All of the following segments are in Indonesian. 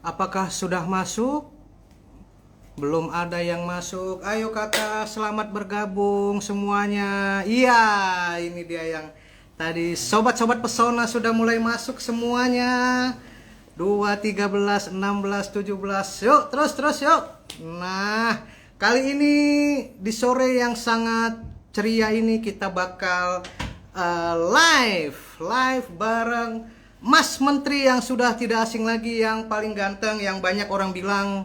Apakah sudah masuk? Belum ada yang masuk. Ayo kakak, selamat bergabung semuanya. Iya, ini dia yang tadi sobat-sobat pesona sudah mulai masuk semuanya. 2, 13, 16, 17. Yuk, terus yuk. Nah, kali ini di sore yang sangat ceria ini kita bakal live bareng Mas Menteri yang sudah tidak asing lagi, yang paling ganteng, yang banyak orang bilang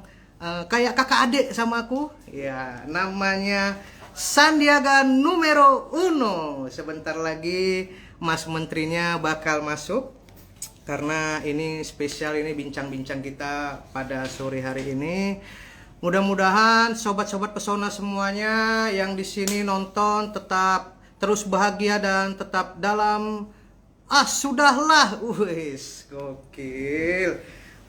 kayak kakak adik sama aku. Ya, namanya Sandiaga numero uno. Sebentar lagi Mas Menterinya bakal masuk. Karena ini spesial, ini bincang-bincang kita pada sore hari ini. Mudah-mudahan sobat-sobat pesona semuanya yang di sini nonton tetap terus bahagia dan tetap dalam sudahlah, wis gokil.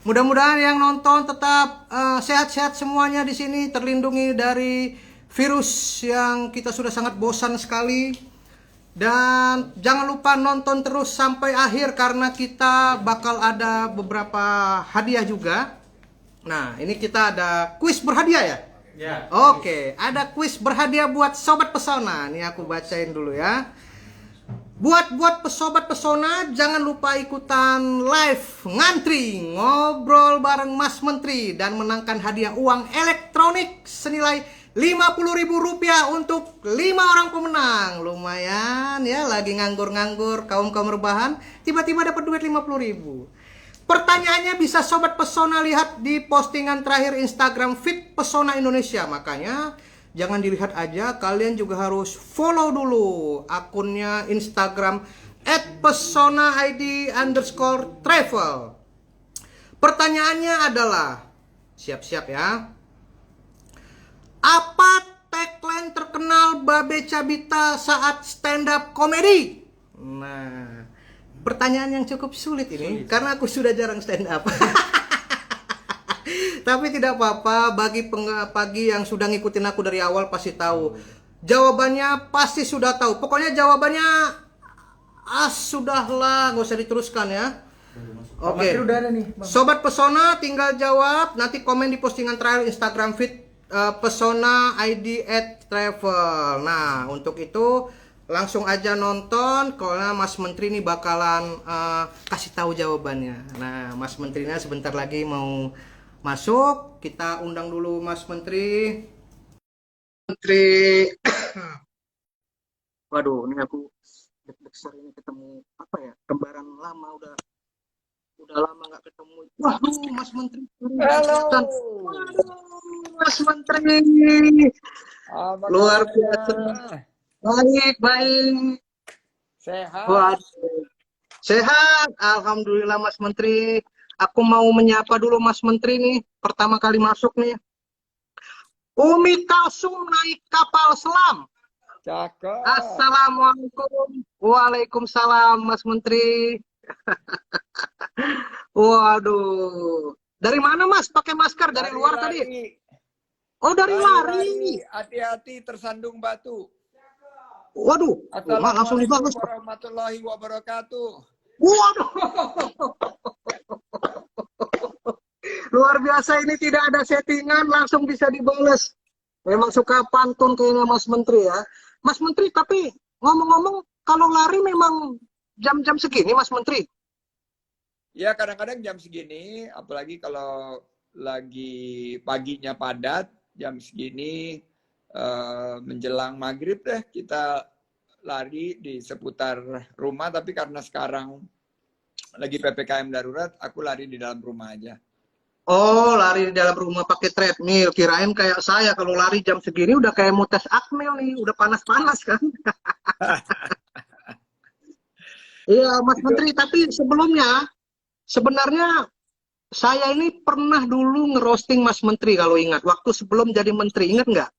Mudah-mudahan yang nonton tetap sehat-sehat semuanya di sini, terlindungi dari virus yang kita sudah sangat bosan sekali. Dan jangan lupa nonton terus sampai akhir karena kita bakal ada beberapa hadiah juga. Nah, ini kita ada kuis berhadiah ya? Ya. Oke, ada kuis berhadiah buat sobat pesona. Nih aku bacain dulu ya. Buat pesobat pesona, jangan lupa ikutan live ngantri ngobrol bareng Mas Menteri dan menangkan hadiah uang elektronik senilai Rp50.000 untuk 5 orang pemenang. Lumayan ya, lagi nganggur-nganggur kaum-kaum rebahan, tiba-tiba dapat duit 50.000. Pertanyaannya bisa sobat pesona lihat di postingan terakhir Instagram feed Pesona Indonesia. Makanya jangan dilihat aja, kalian juga harus follow dulu akunnya Instagram @pesona_id_travel. Pertanyaannya adalah, siap-siap ya. Apa tagline terkenal Babe Cabita saat stand up comedy? Nah, pertanyaan yang cukup sulit ini karena aku sudah jarang stand up. Tapi tidak apa-apa, bagi yang sudah ngikutin aku dari awal pasti tahu. Jawabannya pasti sudah tahu. Pokoknya jawabannya sudahlah, nggak usah diteruskan ya. Oke. Udah ada nih, Bang. Sobat Pesona tinggal jawab, nanti komen di postingan terakhir Instagram feed Pesona ID @travel. Nah, untuk itu langsung aja nonton karena Mas Menteri ini bakalan kasih tahu jawabannya. Nah, Mas Menterinya sebentar lagi mau masuk. Kita undang dulu Mas Menteri. Menteri. Waduh, ini aku deg-degan ini ketemu apa ya? Kembaran lama, udah lama nggak ketemu. Waduh, Mas Menteri. Halo. Waduh, Mas Menteri. Apa Luar kabarnya? biasa. Baik. Sehat. Waduh. Sehat, alhamdulillah Mas Menteri. Aku mau menyapa dulu Mas Menteri nih, pertama kali masuk nih. Umi Kalsum naik kapal selam. Cakep. Assalamualaikum. Waalaikumsalam Mas Menteri. Waduh. Dari mana Mas? Pakai masker dari luar Lari. tadi? Oh, dari lari. Hati-hati tersandung batu. Waduh. Langsung Assalamualaikum dibalas. warahmatullahi wabarakatuh. Waduh. Luar biasa, ini tidak ada settingan, langsung bisa dibalas. Memang suka pantun kayaknya Mas Menteri ya. Mas Menteri, tapi ngomong-ngomong kalau lari memang jam-jam segini Mas Menteri? Ya kadang-kadang jam segini, apalagi kalau lagi paginya padat, jam segini menjelang maghrib deh kita lari di seputar rumah. Tapi karena sekarang lagi PPKM darurat, aku lari di dalam rumah aja. Oh, lari di dalam rumah pakai treadmill. Kirain kayak saya kalau lari jam segini udah kayak mau tes akmil nih, udah panas-panas kan. Iya, Mas Menteri, tapi sebelumnya sebenarnya saya ini pernah dulu ngerosting Mas Menteri kalau ingat. Waktu sebelum jadi menteri, ingat nggak?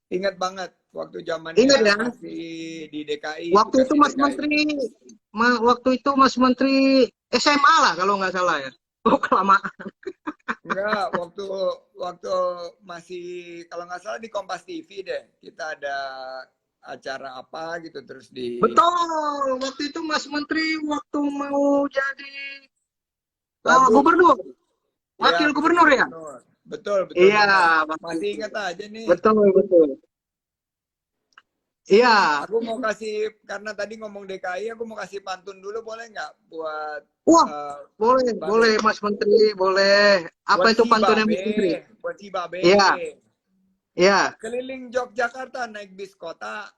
Ingat banget waktu zamannya Ingat ya? masih di DKI. Waktu itu Bekasi Mas DKI. Menteri, waktu itu Mas Menteri SMA lah kalau nggak salah ya. Oh, kelamaan. Enggak, waktu masih kalau nggak salah di Kompas TV deh. Kita ada acara apa gitu terus di Betul, waktu itu Mas Menteri waktu mau jadi Wagub. gubernur. Wakil Ya, gubernur ya? gubernur. Betul, betul Iya, benar. wakil. Masih ingat aja nih. Betul, betul. Iya. Aku mau kasih, karena tadi ngomong DKI, aku mau kasih pantun dulu boleh nggak buat Wah, eh, boleh, Babe? boleh Mas Menteri, boleh. Apa Buat itu si pantunnya Babe, Mas Menteri? buat si Babe. Iya, iya. Keliling Yogyakarta naik bis kota,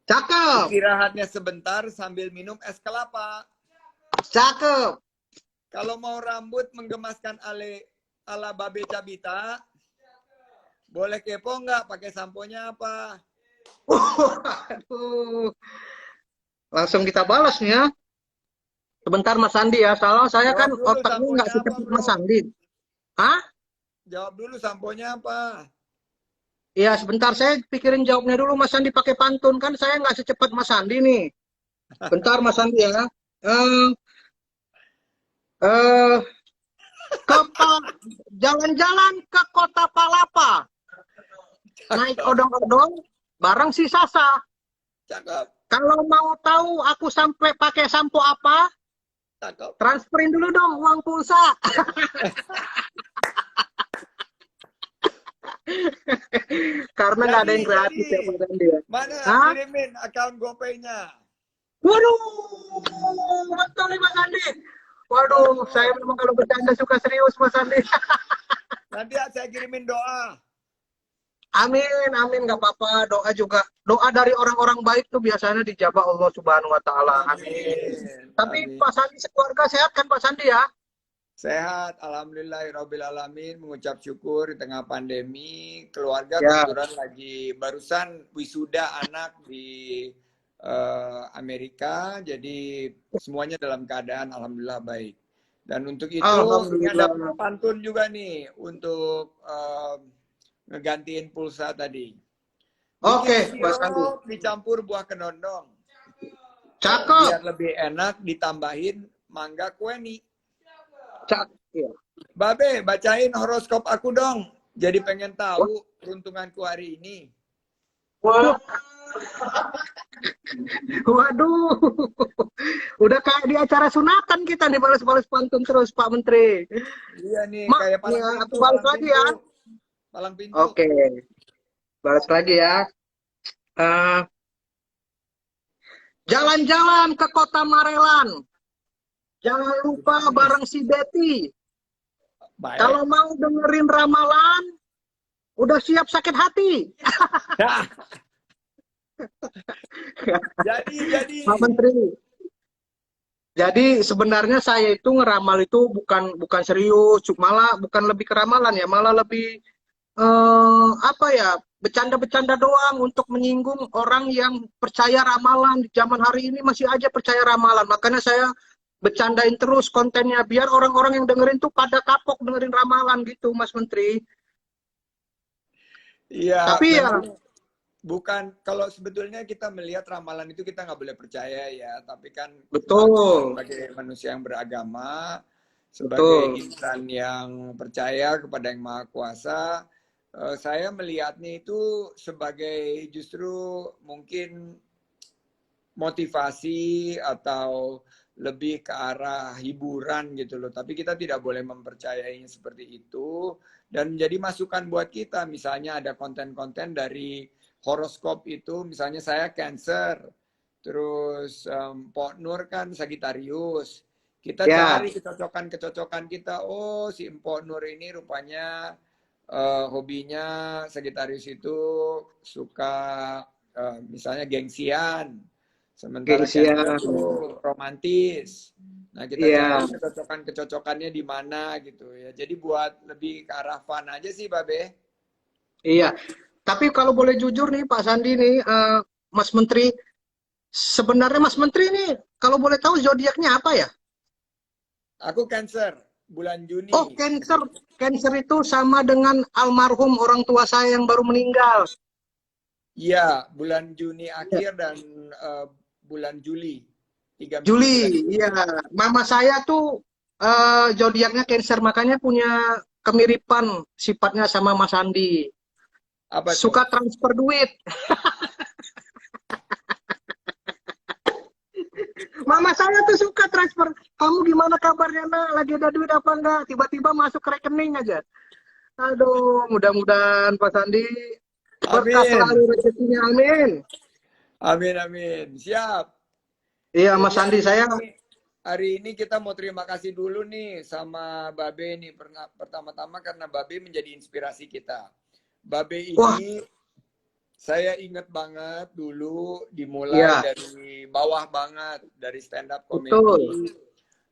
Cakep, istirahatnya sebentar sambil minum es kelapa. cakep. Kalau mau rambut menggemaskan ala Babe Cabita, boleh kepo nggak pakai samponya apa? Aduh. Langsung kita balas nih ya. Sebentar Mas Andi ya, soalnya saya kan Jawab dulu otaknya nggak samponya apa, secepat bro? Mas Andi. Hah? Jawab dulu samponya apa? Iya, sebentar saya pikirin jawabnya dulu Mas Andi pakai pantun. Kan saya nggak secepat Mas Andi nih. Bentar Mas Andi ya. Eh, eh, jalan-jalan ke kota Palapa. Naik Cakep, odong-odong, bareng si Sasa. cakep, Kalau mau tahu aku sampai pakai sampo apa, cakep. transferin dulu dong uang pulsa. Karena nggak ada yang gratis ya Pak Sandi ya. Mana Hah? kirimin akun GoPay-nya? Waduh, betul nih Mas Andi. Waduh, saya Waduh, memang kalau bercanda suka serius Mas Andi. nanti saya kirimin doa. Amin, amin, nggak apa-apa. Doa juga, doa dari orang-orang baik tuh biasanya dijabah Allah Subhanahu Wa Taala. Amin. Amin, Tapi amin. Pak Sandi sekeluarga sehat kan Pak Sandi ya? Sehat, alhamdulillahirobbilalamin. Mengucap syukur di tengah pandemi. Keluarga Ya. kebetulan lagi barusan wisuda anak di Amerika, jadi semuanya dalam keadaan alhamdulillah baik. Dan untuk itu ini ada Alhamdulillah. pantun juga nih untuk ngegantiin pulsa tadi. Bikin Oke, Pak Sandi. sirup dicampur buah kedondong. Cakep. Biar lebih enak ditambahin mangga kueni. Cakep. Ya. Babe, bacain horoskop aku dong. Jadi pengen tahu peruntunganku hari ini. Waduh. Waduh. Udah kayak di acara sunatan kita nih balas-balas pantun terus Pak Menteri. Iya nih, Mak, kayak palang ya, pintu, aku balas palang lagi ya. pintu. Palang pintu. Oke. Balas lagi ya. Eh, jalan-jalan ke kota Marelan. Jangan lupa bareng si Betty. Baik. Kalau mau dengerin ramalan, udah siap sakit hati. jadi. Pak Menteri. Jadi sebenarnya saya itu ngeramal itu bukan serius, malah bukan lebih ke ramalan ya, malah lebih apa ya, bercanda-bercanda doang untuk menyinggung orang yang percaya ramalan. Di zaman hari ini masih aja percaya ramalan. Makanya saya bercandain terus kontennya biar orang-orang yang dengerin tuh pada kapok dengerin ramalan gitu, Mas Menteri. Iya, Tapi ya memang bukan, kalau sebetulnya kita melihat ramalan itu kita nggak boleh percaya ya, tapi kan betul, sebagai manusia yang beragama, sebagai betul. insan yang percaya kepada Yang Maha Kuasa, saya melihatnya itu sebagai justru mungkin motivasi atau lebih ke arah hiburan gitu loh. Tapi kita tidak boleh mempercayainya seperti itu dan menjadi masukan buat kita. Misalnya ada konten-konten dari horoskop itu, misalnya saya Cancer, terus Pok Nur kan Sagittarius. Kita Ya, cari kecocokan-kecocokan kita. Oh, si Mpok Nur ini rupanya hobinya Sagittarius itu suka misalnya gengsian. Sementara Cancer gengsian. itu romantis. Nah, kita Iya, cari kecocokan-kecocokannya di mana gitu ya. Jadi buat lebih ke arah fun aja sih, Babe. iya. Tapi kalau boleh jujur nih Pak Sandi nih, Mas Menteri, sebenarnya Mas Menteri nih, kalau boleh tahu zodiaknya apa ya? Aku Cancer, bulan Juni. Oh, Cancer. Cancer itu sama dengan almarhum orang tua saya yang baru meninggal. Iya, bulan Juni akhir dan bulan Juli. 3 minggu Juli, terakhir. iya. Mama saya tuh zodiaknya Cancer, makanya punya kemiripan sifatnya sama Mas Andi. Apa tuh? Suka transfer duit. Mama saya tuh suka transfer. Kamu gimana kabarnya nak? Lagi ada duit apa enggak? Tiba-tiba masuk ke rekening aja. Aduh, mudah-mudahan Pak Sandi berkah Amin. selalu rezekinya. Amin. Amin, amin. Siap. Iya Mas Jadi Sandi, saya hari ini kita mau terima kasih dulu nih sama Babe nih. Pertama-tama karena Babe menjadi inspirasi kita. Babe wah, ini saya ingat banget dulu dimulai iya, dari bawah banget, dari stand up betul. comedy,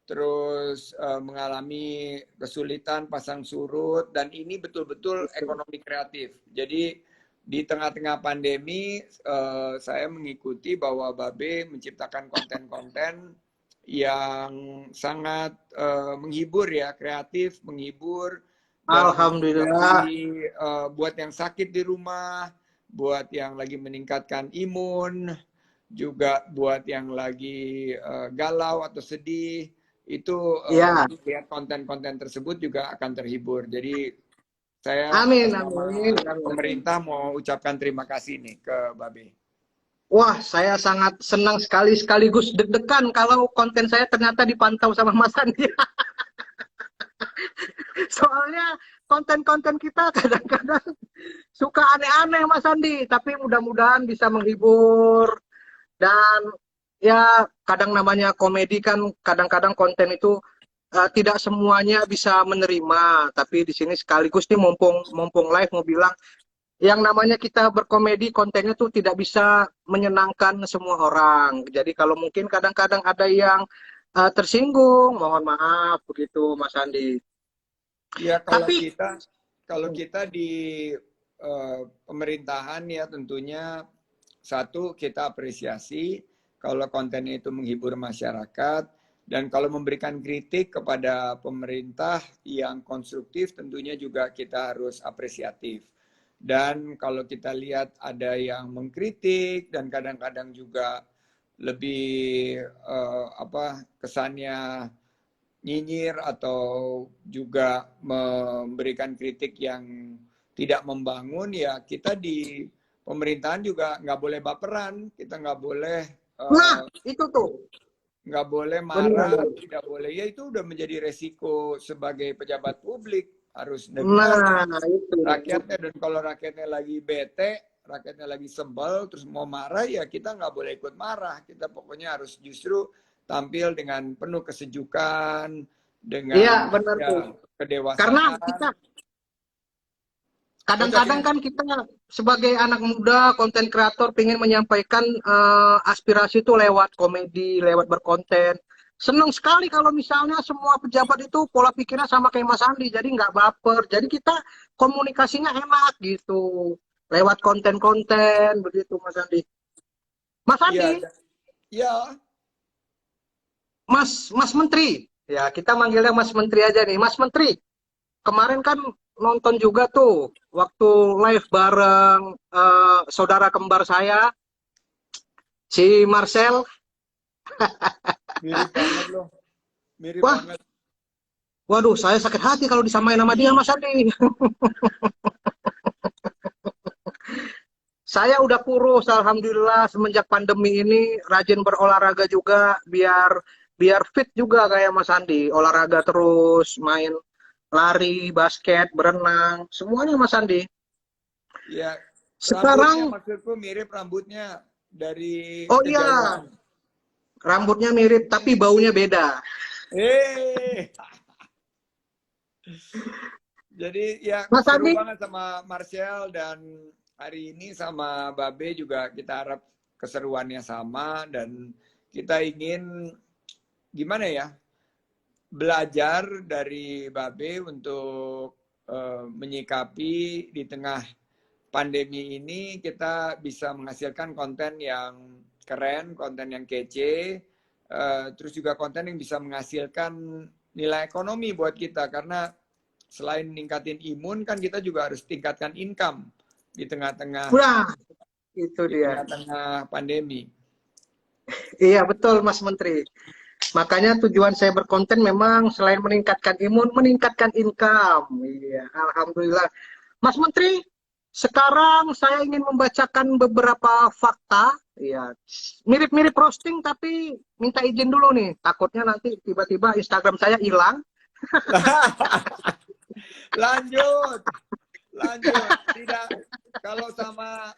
terus mengalami kesulitan pasang surut, dan ini betul-betul ekonomi kreatif. Jadi di tengah-tengah pandemi, saya mengikuti bahwa Babe menciptakan konten-konten yang sangat menghibur ya, kreatif, menghibur, dan Alhamdulillah. jadi buat yang sakit di rumah, buat yang lagi meningkatkan imun, juga buat yang lagi galau atau sedih, itu Iya. lihat konten-konten tersebut juga akan terhibur. Jadi saya Amin, atas nama amin, amin, amin. pemerintah mau ucapkan terima kasih nih ke Babe. Wah, saya sangat senang sekali sekaligus deg-degan kalau konten saya ternyata dipantau sama Mas Andi. Soalnya konten-konten kita kadang-kadang suka aneh-aneh Mas Andi, tapi mudah-mudahan bisa menghibur dan ya kadang namanya komedi kan kadang-kadang konten itu tidak semuanya bisa menerima, tapi di sini sekaligus nih mumpung mumpung live mau bilang yang namanya kita berkomedi kontennya tuh tidak bisa menyenangkan semua orang. Jadi kalau mungkin kadang-kadang ada yang tersinggung, mohon maaf begitu Mas Andi. Ya Tapi kalau kita di pemerintahan ya tentunya satu kita apresiasi kalau kontennya itu menghibur masyarakat, dan kalau memberikan kritik kepada pemerintah yang konstruktif tentunya juga kita harus apresiatif. Dan kalau kita lihat ada yang mengkritik dan kadang-kadang juga lebih kesannya nyinyir atau juga memberikan kritik yang tidak membangun, ya kita di pemerintahan juga nggak boleh baperan, kita nah itu tuh nggak boleh benar. marah, tidak boleh, ya itu udah menjadi resiko sebagai pejabat publik, harus dengar Nah itu. rakyatnya. Dan kalau rakyatnya lagi bete, rakyatnya lagi sebel terus mau marah, ya kita nggak boleh ikut marah, kita pokoknya harus justru tampil dengan penuh kesejukan, Iya dengan benar tuh. ya Karena kedewasaan. kita Kocak kadang-kadang ya. kan kita sebagai anak muda, konten kreator pengen menyampaikan aspirasi itu lewat komedi, lewat berkonten. Senang sekali kalau misalnya semua pejabat itu pola pikirnya sama kayak Mas Andi, jadi nggak baper. Jadi kita komunikasinya enak gitu, lewat konten-konten begitu Mas Andi. Mas Ya, Andi, ya, Mas Menteri, ya kita manggilnya Mas Menteri aja nih. Mas Menteri, kemarin kan nonton juga tuh waktu live bareng saudara kembar saya si Marcel. mirip banget loh, mirip Wah, banget. waduh, saya sakit hati kalau disamain sama dia Mas Andi. Saya udah kurus alhamdulillah semenjak pandemi ini, rajin berolahraga juga biar biar fit juga kayak Mas Andi. Olahraga terus, main lari, basket, berenang, semuanya Mas Andi. Ya, rambutnya Sekarang, maksudku mirip rambutnya dari oh iya, kejauhan. rambutnya mirip tapi baunya beda. Eh, jadi ya Mas seru Andi, banget sama Marcel, dan hari ini sama Babe juga kita harap keseruannya sama, dan kita ingin gimana ya, belajar dari Babe untuk menyikapi di tengah pandemi ini kita bisa menghasilkan konten yang keren, konten yang kece, terus juga konten yang bisa menghasilkan nilai ekonomi buat kita, karena selain ningkatin imun kan kita juga harus tingkatkan income di tengah-tengah nah itu dia. pandemi. Iya betul Mas Menteri. Makanya tujuan saya berkonten memang selain meningkatkan imun, meningkatkan income. Iya, alhamdulillah. Mas Menteri, sekarang saya ingin membacakan beberapa fakta Iya, mirip-mirip roasting tapi minta izin dulu nih. Takutnya nanti tiba-tiba Instagram saya hilang. Lanjut, lanjut. Tidak, kalau sama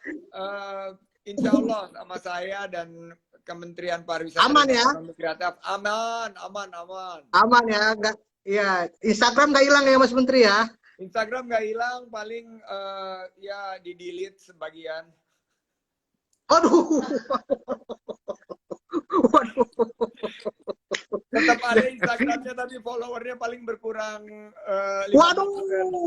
insya Allah sama saya dan Kementerian Pariwisata Aman dan ya, Ekonomi Kreatif, aman, aman, aman. aman ya. Nggak, ya, Instagram nggak hilang ya Mas Menteri ya. Instagram nggak hilang, paling ya di delete sebagian. Aduh, waduh. Tetap ada Instagramnya tapi followernya paling berkurang. Waduh,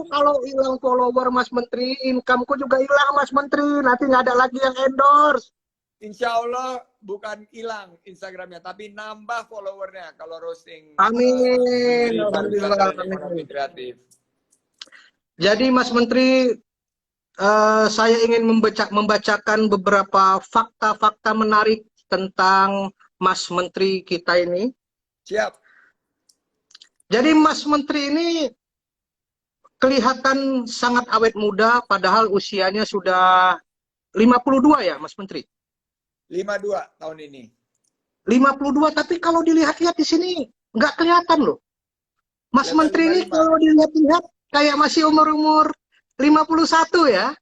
50%. kalau hilang follower Mas Menteri, income-ku juga hilang Mas Menteri. Nanti nggak ada lagi yang endorse. Insya Allah bukan hilang Instagramnya, tapi nambah followernya kalau roasting Amin. Menteri Alhamdulillah. Pariwisata dan Amin. Ekonomi Kreatif. Jadi Mas Menteri, saya ingin membacakan beberapa fakta-fakta menarik tentang Mas Menteri kita ini. Siap. Jadi Mas Menteri ini kelihatan sangat awet muda, padahal usianya sudah 52 ya Mas Menteri. 52 tahun ini. 52, tapi kalau dilihat-lihat di sini nggak kelihatan loh. Mas Kelihatan Menteri ini 55. kalau dilihat-lihat kayak masih umur-umur 51 ya.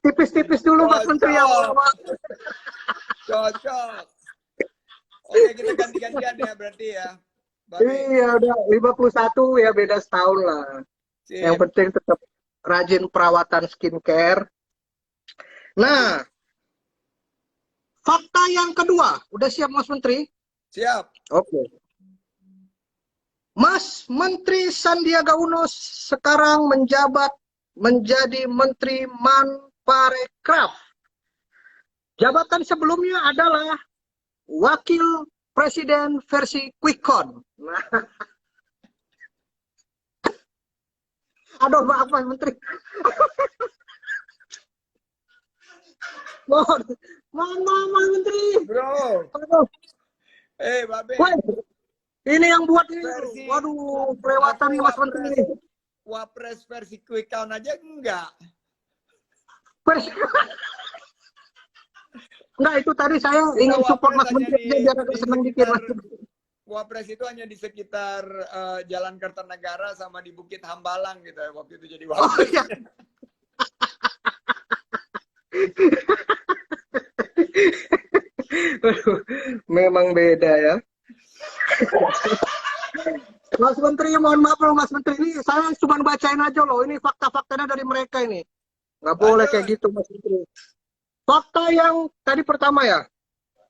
Tipis-tipis dulu Mas Menteri ya. Cocok. Oke, kita ganti-gantian ya berarti ya. Babe. Iya, udah 51 ya, beda setahun lah. Sip. Yang penting tetap rajin perawatan skincare. Nah, fakta yang kedua, udah siap Mas Menteri? Siap. Oke. Mas Menteri Sandiaga Uno sekarang menjabat menjadi Menteri Manparekraf. Jabatan sebelumnya adalah Wakil Presiden versi Quick Count. Nah. Aduh, maaf Mas Menteri. Mohon maaf Mas Menteri. Bro. Aduh. Babe. Woi, ini yang buat ini. Versi- Waduh, kelewatan nih Mas Menteri. Wapres versi quick count aja enggak. Enggak, itu tadi saya ingin support Mas Menteri aja biar agak senang dikit Mas. Wapres itu hanya di sekitar Jalan Kertanegara sama di Bukit Hambalang gitu ya, waktu itu jadi Oh wapres. iya. Memang beda ya. Mas Menteri, mohon maaf loh Mas Menteri, ini saya cuma bacain aja loh, ini fakta-faktanya dari mereka ini. Nggak boleh kayak gitu Mas Menteri. Fakta yang tadi pertama ya.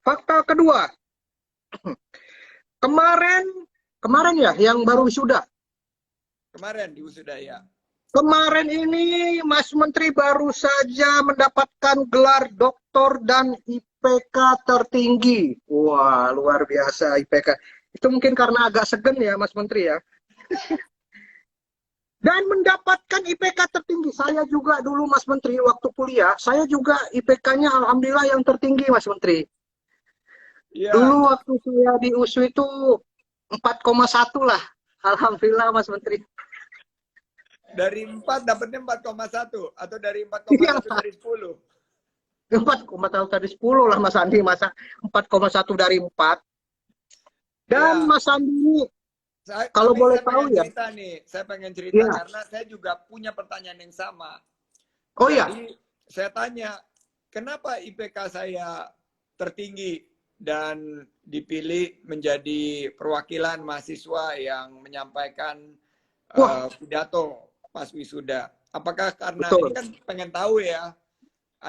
Fakta kedua. Kemarin ya, yang baru wisuda. Kemarin di wisuda ya. Kemarin ini Mas Menteri baru saja mendapatkan gelar doktor dan IPK tertinggi. Wah, luar biasa IPK. Itu mungkin karena agak segen ya Mas Menteri ya. Dan mendapatkan IPK tertinggi. Saya juga dulu Mas Menteri waktu kuliah, saya juga IPK-nya alhamdulillah yang tertinggi Mas Menteri. Iya. Dulu waktu saya di USU itu 4,1 lah. Alhamdulillah Mas Menteri. Dari 4 dapatnya 4,1 atau dari 4,1 Iya. dari 10? 4,1 dari 10 lah Mas Andi, masa 4,1 dari 4. Dan Ya. Mas Andi, kalau boleh tahu ya. Saya pengen cerita Ya. karena saya juga punya pertanyaan yang sama. Oh iya, Jadi saya tanya, kenapa IPK saya tertinggi dan dipilih menjadi perwakilan mahasiswa yang menyampaikan pidato pas wisuda? Apakah karena betul. ini kan pengen tahu ya?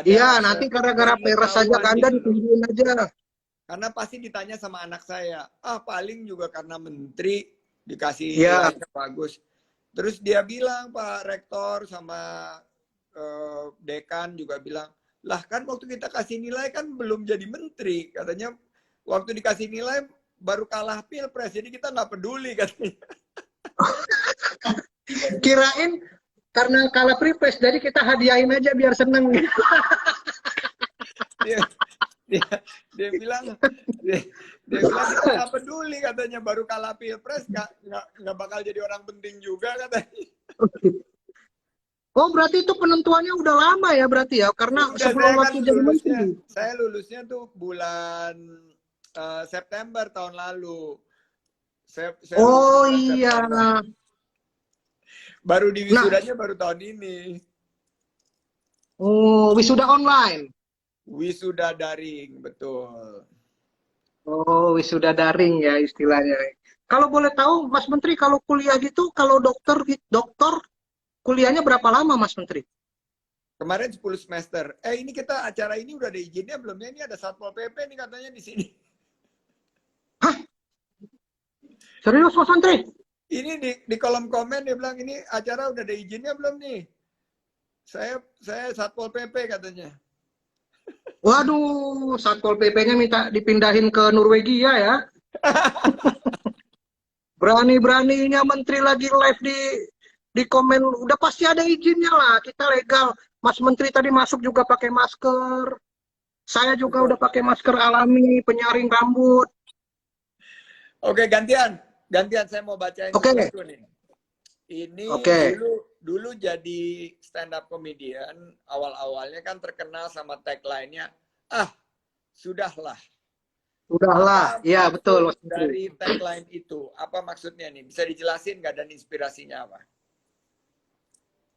Iya, nanti gara-gara peres saja Anda ditungguin aja. Karena pasti ditanya sama anak saya, paling juga karena menteri dikasih Iya. nilainya bagus. Terus dia bilang, Pak Rektor sama dekan juga bilang, lah kan waktu kita kasih nilai kan belum jadi menteri. Katanya waktu dikasih nilai baru kalah pilpres, jadi kita nggak peduli katanya. Kirain karena kalah pilpres, jadi kita hadiahin aja biar seneng. Dia bilang kita nggak peduli katanya, baru kalah pilpres nggak bakal jadi orang penting juga katanya. Oh, berarti itu penentuannya udah lama ya berarti ya, karena Udah, sebelum saya kan waktu jadi menteri. lulusnya tuh bulan September tahun lalu. Saya lulusnya Oh bulan iya. September. Baru di Nah, wisudanya baru tahun ini. oh, wisuda online. Wisuda daring, betul. Oh, wisuda daring ya istilahnya. Kalau boleh tahu, Mas Menteri, kalau kuliah gitu, kalau dokter kuliahnya berapa lama, Mas Menteri? Kemarin 10 semester. Ini kita acara ini udah ada izinnya belum ya? Ini ada Satpol PP nih katanya di sini. Hah, serius Mas Menteri? Ini di kolom komen dia bilang ini acara udah ada izinnya belum nih? Saya Satpol PP katanya. Waduh, Satpol PP-nya minta dipindahin ke Norwegia ya. Berani-beraninya Menteri lagi live di komen, udah pasti ada izinnya lah, kita legal. Mas Menteri tadi masuk juga pakai masker. Saya juga udah pakai masker alami, penyaring rambut. Oke, gantian. Gantian saya mau bacain Oke, sesuatu nih. Ini oke. dulu jadi stand up comedian, awal-awalnya kan terkenal sama tagline-nya, ah, sudahlah. Udahlah, Apa ya betul maksud Mas Menteri. dari tagline itu? Apa maksudnya nih? Bisa dijelasin nggak dan inspirasinya apa?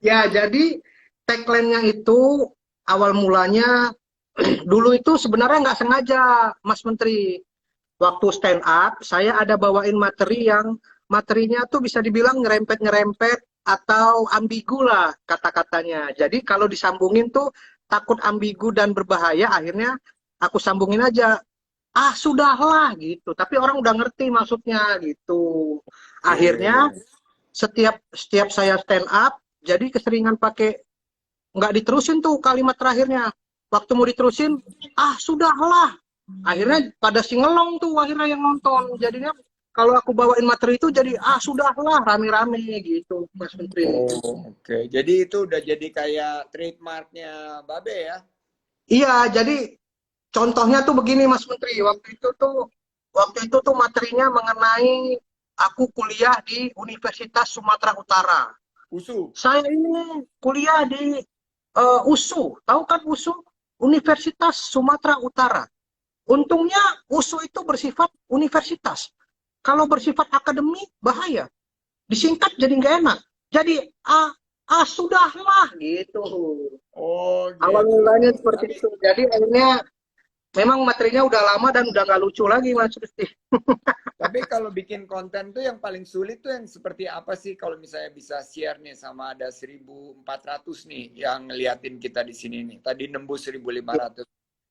Ya, jadi tagline-nya itu awal mulanya dulu itu sebenarnya nggak sengaja, Mas Menteri. Waktu stand up, saya ada bawain materi yang materinya tuh bisa dibilang ngerempet-ngerempet atau ambigu lah kata-katanya. Jadi kalau disambungin tuh takut ambigu dan berbahaya, akhirnya aku sambungin aja. Ah, sudahlah gitu. Tapi orang udah ngerti maksudnya gitu. Akhirnya Oke. setiap setiap saya stand up, jadi keseringan pakai, nggak diterusin tuh kalimat terakhirnya. Waktu mau diterusin, ah sudahlah. Akhirnya pada singelong tuh akhirnya yang nonton. Jadinya kalau aku bawain materi itu jadi ah sudahlah rame-rame gitu Mas Menteri. Oh, oke. Jadi itu udah jadi kayak trademarknya Babe ya? Iya, jadi contohnya tuh begini Mas Menteri. Waktu itu tuh materinya mengenai aku kuliah di Universitas Sumatera Utara. USU. Saya ini kuliah di USU. Tahu kan USU? Universitas Sumatera Utara. Untungnya USU itu bersifat universitas. Kalau bersifat akademi, bahaya. Disingkat jadi nggak enak. Jadi, sudahlah gitu. Oh, Awal gitu. mulanya seperti Tapi itu. Jadi akhirnya memang materinya udah lama dan udah nggak lucu lagi Mas Risti. Tapi kalau bikin konten tuh yang paling sulit tuh yang seperti apa sih kalau misalnya bisa share nih sama ada 1.400 nih yang ngeliatin kita di sini nih. Tadi nembus 1.500.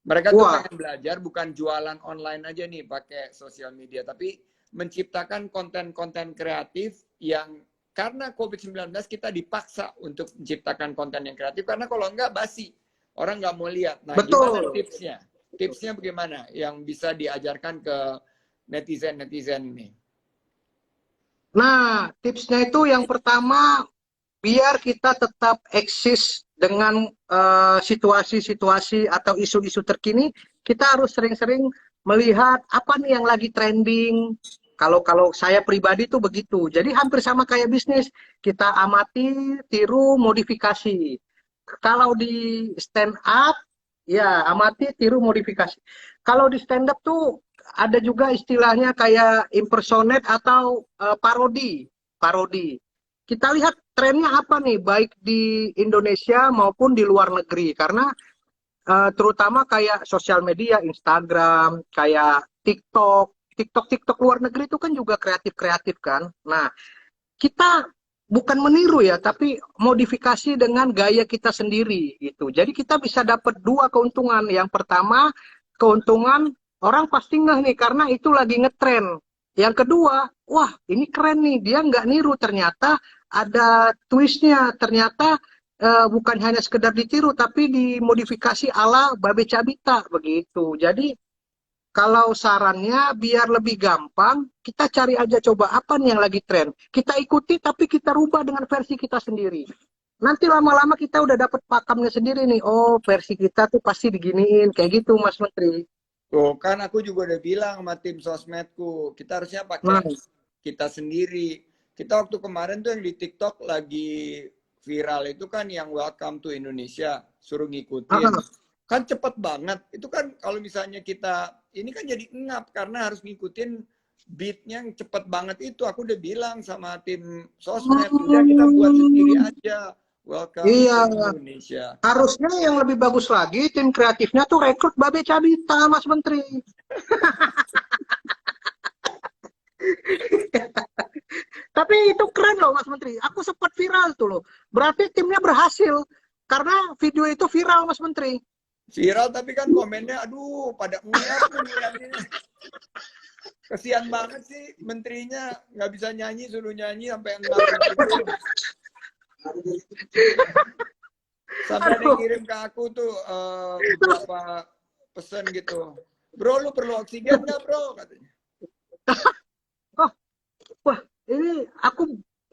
Mereka tuh Wah, pengen belajar bukan jualan online aja nih pakai sosial media, tapi menciptakan konten-konten kreatif yang karena COVID-19 kita dipaksa untuk menciptakan konten yang kreatif karena kalau enggak basi. Orang nggak mau lihat. Nah, gimana betul. tipsnya? Tipsnya bagaimana yang bisa diajarkan ke netizen-netizen ini? Nah, tipsnya itu yang pertama, biar kita tetap eksis dengan situasi-situasi atau isu-isu terkini, kita harus sering-sering melihat apa nih yang lagi trending. Kalau saya pribadi tuh begitu. Jadi hampir sama kayak bisnis, kita amati, tiru, modifikasi. Kalau di stand up, ya amati, tiru, modifikasi. Kalau di stand up tuh ada juga istilahnya kayak impersonate atau parodi. Parodi. Kita lihat trennya apa nih, baik di Indonesia maupun di luar negeri. Karena terutama kayak sosial media, Instagram, kayak TikTok luar negeri itu kan juga kreatif-kreatif kan. Nah, kita bukan meniru ya, tapi modifikasi dengan gaya kita sendiri gitu. Jadi kita bisa dapat dua keuntungan. Yang pertama, keuntungan orang pasti ngeh nih karena itu lagi ngetren. Yang kedua, wah ini keren nih, dia nggak niru, ternyata ada twistnya, ternyata bukan hanya sekedar ditiru, tapi dimodifikasi ala Babe Cabita begitu. Jadi kalau sarannya biar lebih gampang, kita cari aja coba apa nih yang lagi tren. Kita ikuti tapi kita rubah dengan versi kita sendiri. Nanti lama-lama kita udah dapat pakemnya sendiri nih. Oh, versi kita tuh pasti diginiin. Kayak gitu, Mas Menteri. Tuh, kan aku juga udah bilang sama tim sosmedku, kita harusnya pakai Nah, kita sendiri. Kita waktu kemarin tuh yang di TikTok lagi viral itu kan yang Welcome to Indonesia, suruh ngikutin. Ah, Kan cepet banget. Itu kan kalau misalnya kita, ini kan jadi ngap karena harus ngikutin beatnya yang cepet banget itu. Aku udah bilang sama tim sosmed, udah kita buat sendiri hmm, aja. Welcome iya. to Indonesia. Harusnya yang lebih bagus lagi, tim kreatifnya tuh rekrut Babe Cabita, Mas Menteri. Tapi itu keren loh, Mas Menteri. Aku sempat viral tuh loh. Berarti timnya berhasil. Karena video itu viral, Mas Menteri. Viral tapi kan komennya, aduh pada ngeliat tuh ngeliatin. Kesian banget sih menterinya nggak bisa nyanyi, suruh nyanyi sampai ngap gitu. Sampai ada yang Aduh, kirim ke aku tuh beberapa pesan gitu. Bro, lu perlu oksigen nggak bro? Katanya. oh, wah, ini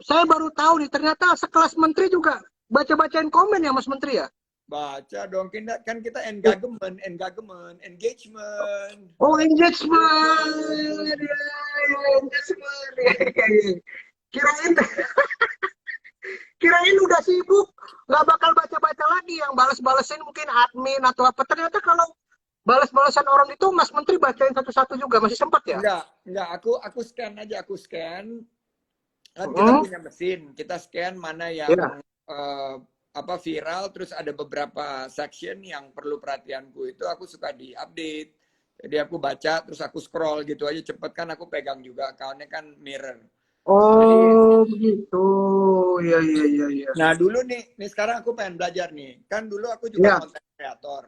saya baru tahu nih, ternyata sekelas menteri juga baca-bacain komen ya, Mas Menteri ya? Baca dong, kan kita engagement, engagement. Oh, engagement. Ya, ya, engagement. Ya, ya, ya. Kirain, kirain udah sibuk, nggak bakal baca-baca lagi. Yang balas-balesin mungkin admin atau apa. Ternyata kalau balas-balasan orang itu, Mas Menteri bacain satu-satu juga. Masih sempat ya? Enggak, aku scan aja, aku scan. Kan kita Hmm, punya mesin, kita scan mana yang ya. apa viral, terus ada beberapa section yang perlu perhatianku itu aku suka di-update. Jadi aku baca, terus aku scroll gitu aja cepet kan aku pegang juga, account-nya kan mirror. Jadi, Oh, begitu. Ya, ya, ya, ya. nah dulu nih sekarang aku pengen belajar nih. Kan dulu aku juga Ya, konten kreator.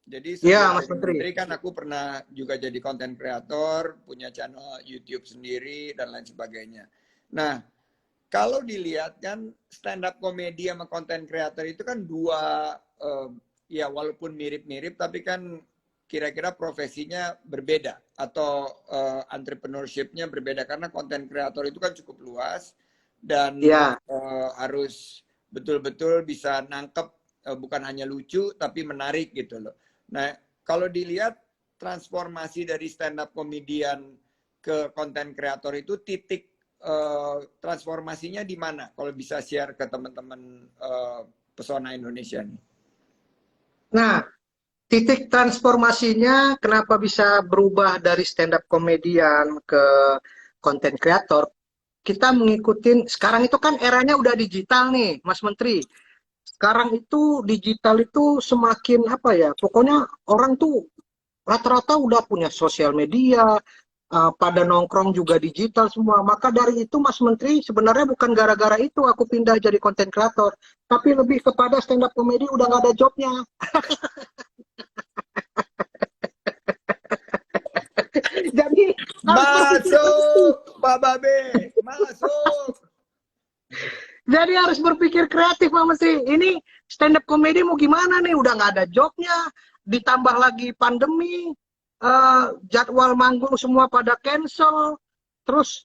Jadi ya, sebelum Mas jadi Menteri. menteri kan aku pernah juga jadi konten kreator, punya channel YouTube sendiri dan lain sebagainya. Nah, kalau dilihat kan stand up comedy sama konten kreator itu kan dua ya walaupun mirip-mirip tapi kan kira-kira profesinya berbeda atau entrepreneurship-nya berbeda karena konten kreator itu kan cukup luas dan Ya. harus betul-betul bisa nangkep bukan hanya lucu tapi menarik gitu loh. Nah, kalau dilihat transformasi dari stand up comedian ke konten kreator itu titik transformasinya di mana? Kalau bisa share ke teman-teman Pesona Indonesia nih. Nah, titik transformasinya kenapa bisa berubah dari stand up komedian ke konten kreator? Kita mengikuti, sekarang itu kan eranya udah digital nih, Mas Menteri. Sekarang itu digital itu semakin apa ya? Pokoknya orang tuh rata-rata udah punya sosial media, pada nongkrong juga digital semua. Maka dari itu Mas Menteri sebenarnya bukan gara-gara itu aku pindah jadi konten kreator, tapi lebih kepada stand up komedi udah nggak ada jobnya. Jadi harus berpikir kreatif. Masuk, Pak Babe, masuk. Jadi harus berpikir kreatif Pak Menteri. Ini stand up komedi mau gimana nih? Udah nggak ada jobnya, ditambah lagi pandemi, jadwal manggung semua pada cancel. Terus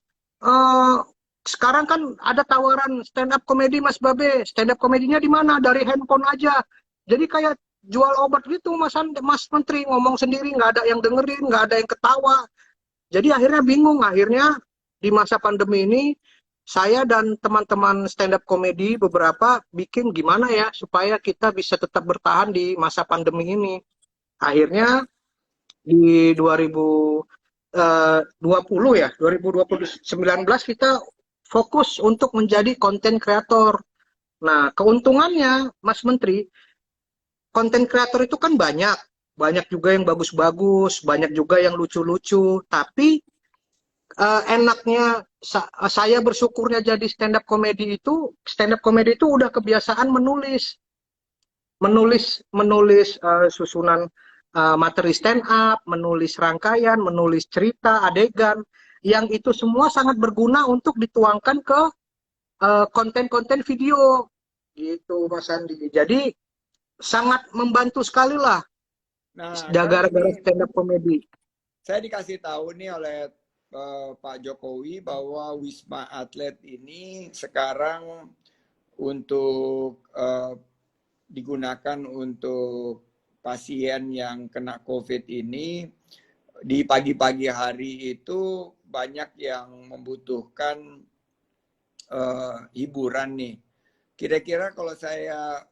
sekarang kan ada tawaran stand up komedi Mas Babe. Stand up komedinya di mana? Dari handphone aja. Jadi kayak jual obat gitu Mas Menteri ngomong sendiri nggak ada yang dengerin, nggak ada yang ketawa. Jadi akhirnya bingung. Akhirnya di masa pandemi ini saya dan teman-teman stand up komedi beberapa bikin gimana ya supaya kita bisa tetap bertahan di masa pandemi ini. Akhirnya di 2020 ya, 2019 kita fokus untuk menjadi konten kreator. Nah, keuntungannya Mas Menteri, konten kreator itu kan banyak. Banyak juga yang bagus-bagus, banyak juga yang lucu-lucu, tapi enaknya saya bersyukurnya jadi stand up komedi itu udah kebiasaan menulis menulis susunan materi stand up, menulis rangkaian, menulis cerita adegan yang itu semua sangat berguna untuk dituangkan ke konten-konten video gitu Mas Andi. Jadi sangat membantu sekali lah Nah, kan gara-gara ini stand up komedi. saya dikasih tahu nih oleh Pak Jokowi bahwa Wisma Atlet ini sekarang untuk digunakan untuk pasien yang kena COVID ini di pagi-pagi hari itu banyak yang membutuhkan hiburan nih. Kira-kira kalau saya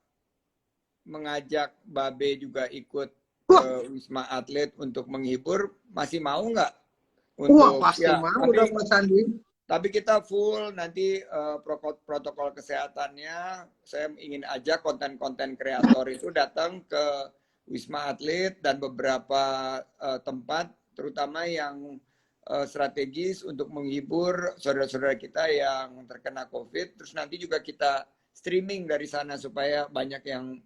mengajak Babe juga ikut ke Wah, Wisma Atlet untuk menghibur, masih mau nggak? wah Untuk pasti ya, mau dong Mas Andi. tapi kita full nanti protokol kesehatannya. Saya ingin ajak konten-konten kreator itu datang ke Wisma Atlet dan beberapa tempat, terutama yang strategis untuk menghibur saudara-saudara kita yang terkena COVID. Terus nanti juga kita streaming dari sana supaya banyak yang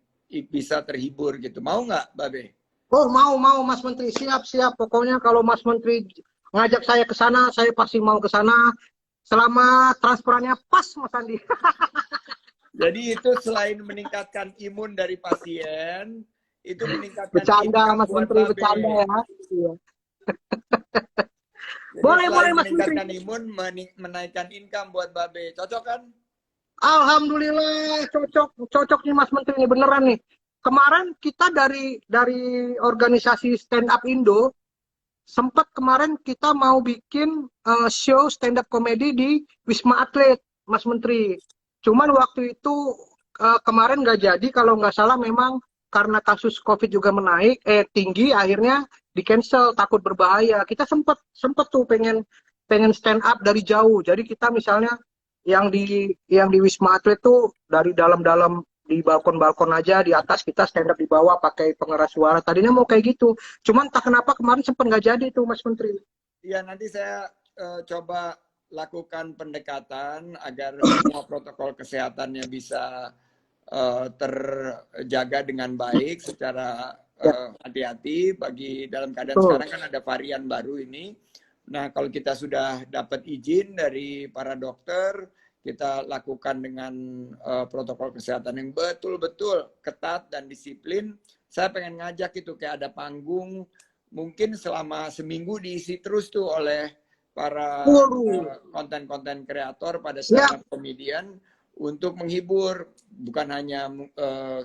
bisa terhibur gitu. Mau nggak, Babe? Oh, mau Mas Menteri. Siap. Pokoknya kalau Mas Menteri ngajak saya ke sana, saya pasti mau ke sana. Selama transferannya pas, Mas Andi. Jadi itu selain meningkatkan imun dari pasien, itu meningkatkan Bercanda, income Mas buat Menteri, Babe. bercanda ya. Iya. Jadi Boleh, selain Mas Menteri. meningkatkan imun, menaikkan income buat Babe. Cocok kan? Alhamdulillah, cocok nih Mas Menteri ini beneran nih. Kemarin kita dari organisasi Stand Up Indo sempat kemarin kita mau bikin show stand up comedy di Wisma Atlet, Mas Menteri. Cuman waktu itu kemarin nggak jadi, kalau nggak salah memang karena kasus COVID juga tinggi, akhirnya di cancel, takut berbahaya. Kita sempat tuh pengen stand up dari jauh. Jadi kita misalnya yang di Wisma Atlet tuh dari dalam-dalam di balkon-balkon aja, di atas kita stand up di bawah pakai pengeras suara. Tadinya mau kayak gitu. Cuman tak kenapa kemarin sempat nggak jadi tuh Mas Menteri. Iya, nanti saya coba lakukan pendekatan agar semua protokol kesehatannya bisa terjaga dengan baik secara Ya, hati-hati bagi dalam keadaan betul. sekarang kan ada varian baru ini. Nah, kalau kita sudah dapat izin dari para dokter, kita lakukan dengan protokol kesehatan yang betul-betul ketat dan disiplin. Saya pengen ngajak itu kayak ada panggung, mungkin selama seminggu diisi terus tuh oleh para Waduh, konten-konten kreator pada stand siap. up comedian untuk menghibur, bukan hanya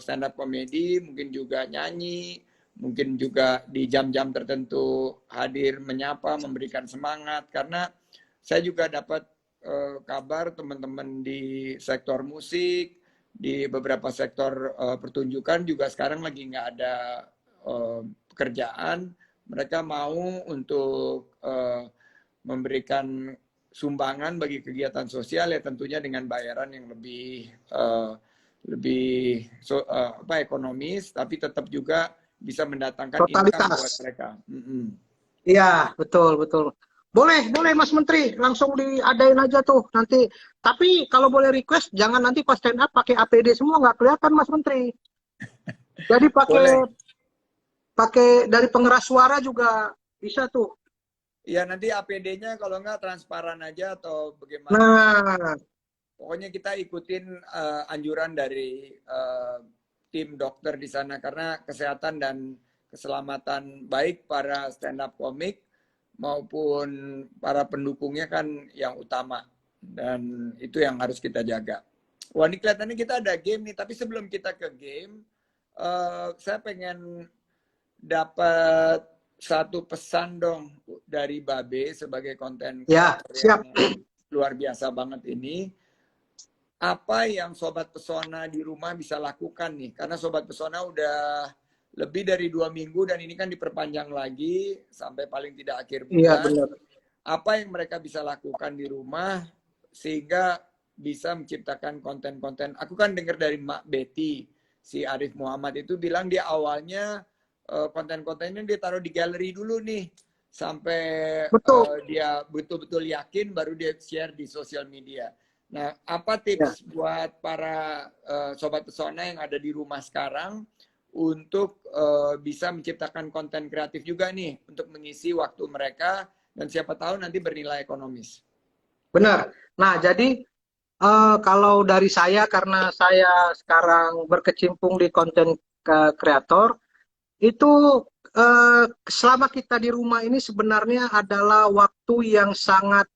stand up comedy, mungkin juga nyanyi, mungkin juga di jam-jam tertentu hadir menyapa, memberikan semangat. Karena saya juga dapat kabar teman-teman di sektor musik, di beberapa sektor pertunjukan juga sekarang lagi nggak ada pekerjaan. Mereka mau untuk memberikan sumbangan bagi kegiatan sosial ya tentunya dengan bayaran yang lebih ekonomis, tapi tetap juga bisa mendatangkan income buat Totalitas. mereka. Iya, betul. Boleh Mas Menteri, langsung diadain aja tuh nanti. Tapi kalau boleh request, jangan nanti pas stand up pakai APD semua, nggak kelihatan Mas Menteri. Jadi pakai Boleh. pakai dari pengeras suara juga bisa tuh. Ya nanti APD-nya kalau nggak transparan aja atau bagaimana. Nah, Pokoknya kita ikutin anjuran dari tim dokter di sana karena kesehatan dan keselamatan baik para stand up komik maupun para pendukungnya kan yang utama dan itu yang harus kita jaga. Wah ini kelihatannya kita ada game nih, tapi sebelum kita ke game, saya pengen dapat satu pesan dong dari Babe sebagai konten ya, kreator yang siap. luar biasa banget ini. Apa yang Sobat Pesona di rumah bisa lakukan nih? Karena Sobat Pesona udah lebih dari 2 minggu dan ini kan diperpanjang lagi sampai paling tidak akhir Iya, bulan. benar. Apa yang mereka bisa lakukan di rumah sehingga bisa menciptakan konten-konten. Aku kan dengar dari Mak Betty, si Arif Muhammad itu bilang dia awalnya konten-kontennya dia taruh di galeri dulu nih. Sampai Betul. dia betul-betul yakin baru dia share di sosial media. Nah, apa Ya. tips buat para Sobat Pesona yang ada di rumah sekarang untuk bisa menciptakan konten kreatif juga nih untuk mengisi waktu mereka dan siapa tahu nanti bernilai ekonomis. Benar. Nah, jadi kalau dari saya, karena saya sekarang berkecimpung di konten kreator, itu selama kita di rumah ini sebenarnya adalah waktu yang sangat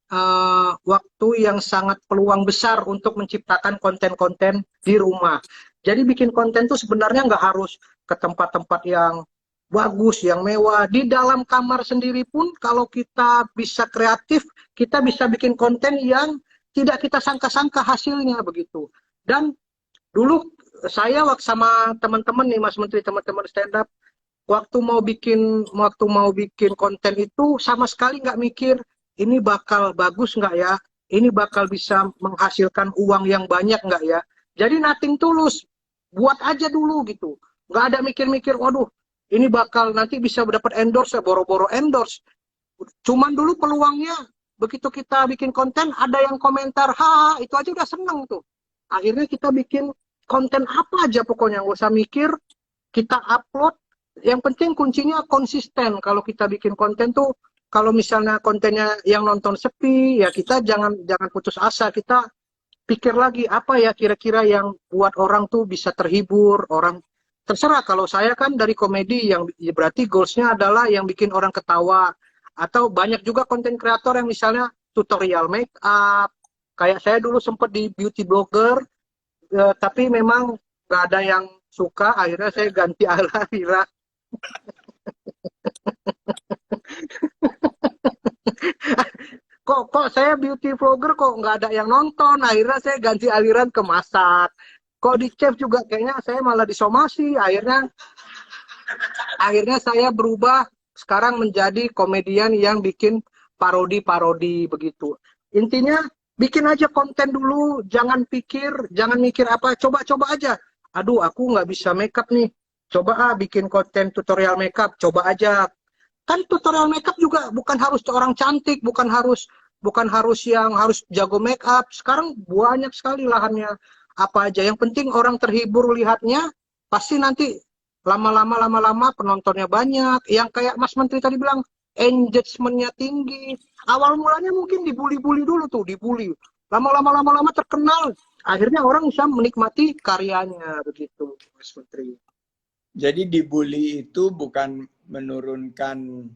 peluang besar untuk menciptakan konten-konten di rumah. Jadi bikin konten tuh sebenarnya nggak harus ke tempat-tempat yang bagus, yang mewah. Di dalam kamar sendiri pun kalau kita bisa kreatif, kita bisa bikin konten yang tidak kita sangka-sangka hasilnya begitu. Dan Dulu saya waktu sama teman-teman nih Mas Menteri, teman-teman stand up, waktu mau bikin konten itu sama sekali nggak mikir ini bakal bagus nggak ya, ini bakal bisa menghasilkan uang yang banyak nggak ya. Jadi nothing tulus, buat aja dulu gitu. Nggak ada mikir-mikir, waduh ini bakal nanti bisa dapat endorse ya, boro-boro endorse. Cuman dulu peluangnya, begitu kita bikin konten ada yang komentar, ha itu aja udah seneng tuh. Akhirnya kita bikin konten apa aja pokoknya, nggak usah mikir, kita upload. Yang penting kuncinya konsisten. Kalau kita bikin konten tuh, kalau misalnya kontennya yang nonton sepi, ya kita jangan jangan putus asa. Kita pikir lagi apa ya kira-kira yang buat orang tuh bisa terhibur, orang terserah. Kalau saya kan dari komedi yang ya berarti goalsnya adalah yang bikin orang ketawa. Atau banyak juga konten kreator yang misalnya tutorial make up. Kayak saya dulu sempat di beauty blogger, tapi memang nggak ada yang suka. Akhirnya saya ganti aliran. Kok saya beauty vlogger kok nggak ada yang nonton. Akhirnya saya ganti aliran ke masak. Kok di chef juga kayaknya saya malah disomasi. Akhirnya saya berubah sekarang menjadi komedian yang bikin parodi-parodi begitu. Intinya bikin aja konten dulu, jangan mikir apa, coba-coba aja. Aduh, aku nggak bisa makeup nih. Coba bikin konten tutorial makeup, coba aja. Kan tutorial makeup juga bukan harus orang cantik, bukan harus yang harus jago makeup. Sekarang banyak sekali lahannya. Apa aja, yang penting orang terhibur lihatnya, pasti nanti lama-lama penontonnya banyak. Yang kayak Mas Menteri tadi bilang, engagement-nya tinggi. Awal mulanya mungkin dibully-bully dulu tuh, dibully. Lama-lama terkenal. Akhirnya orang bisa menikmati karyanya begitu, Mas Menteri. Jadi dibully itu bukan menurunkan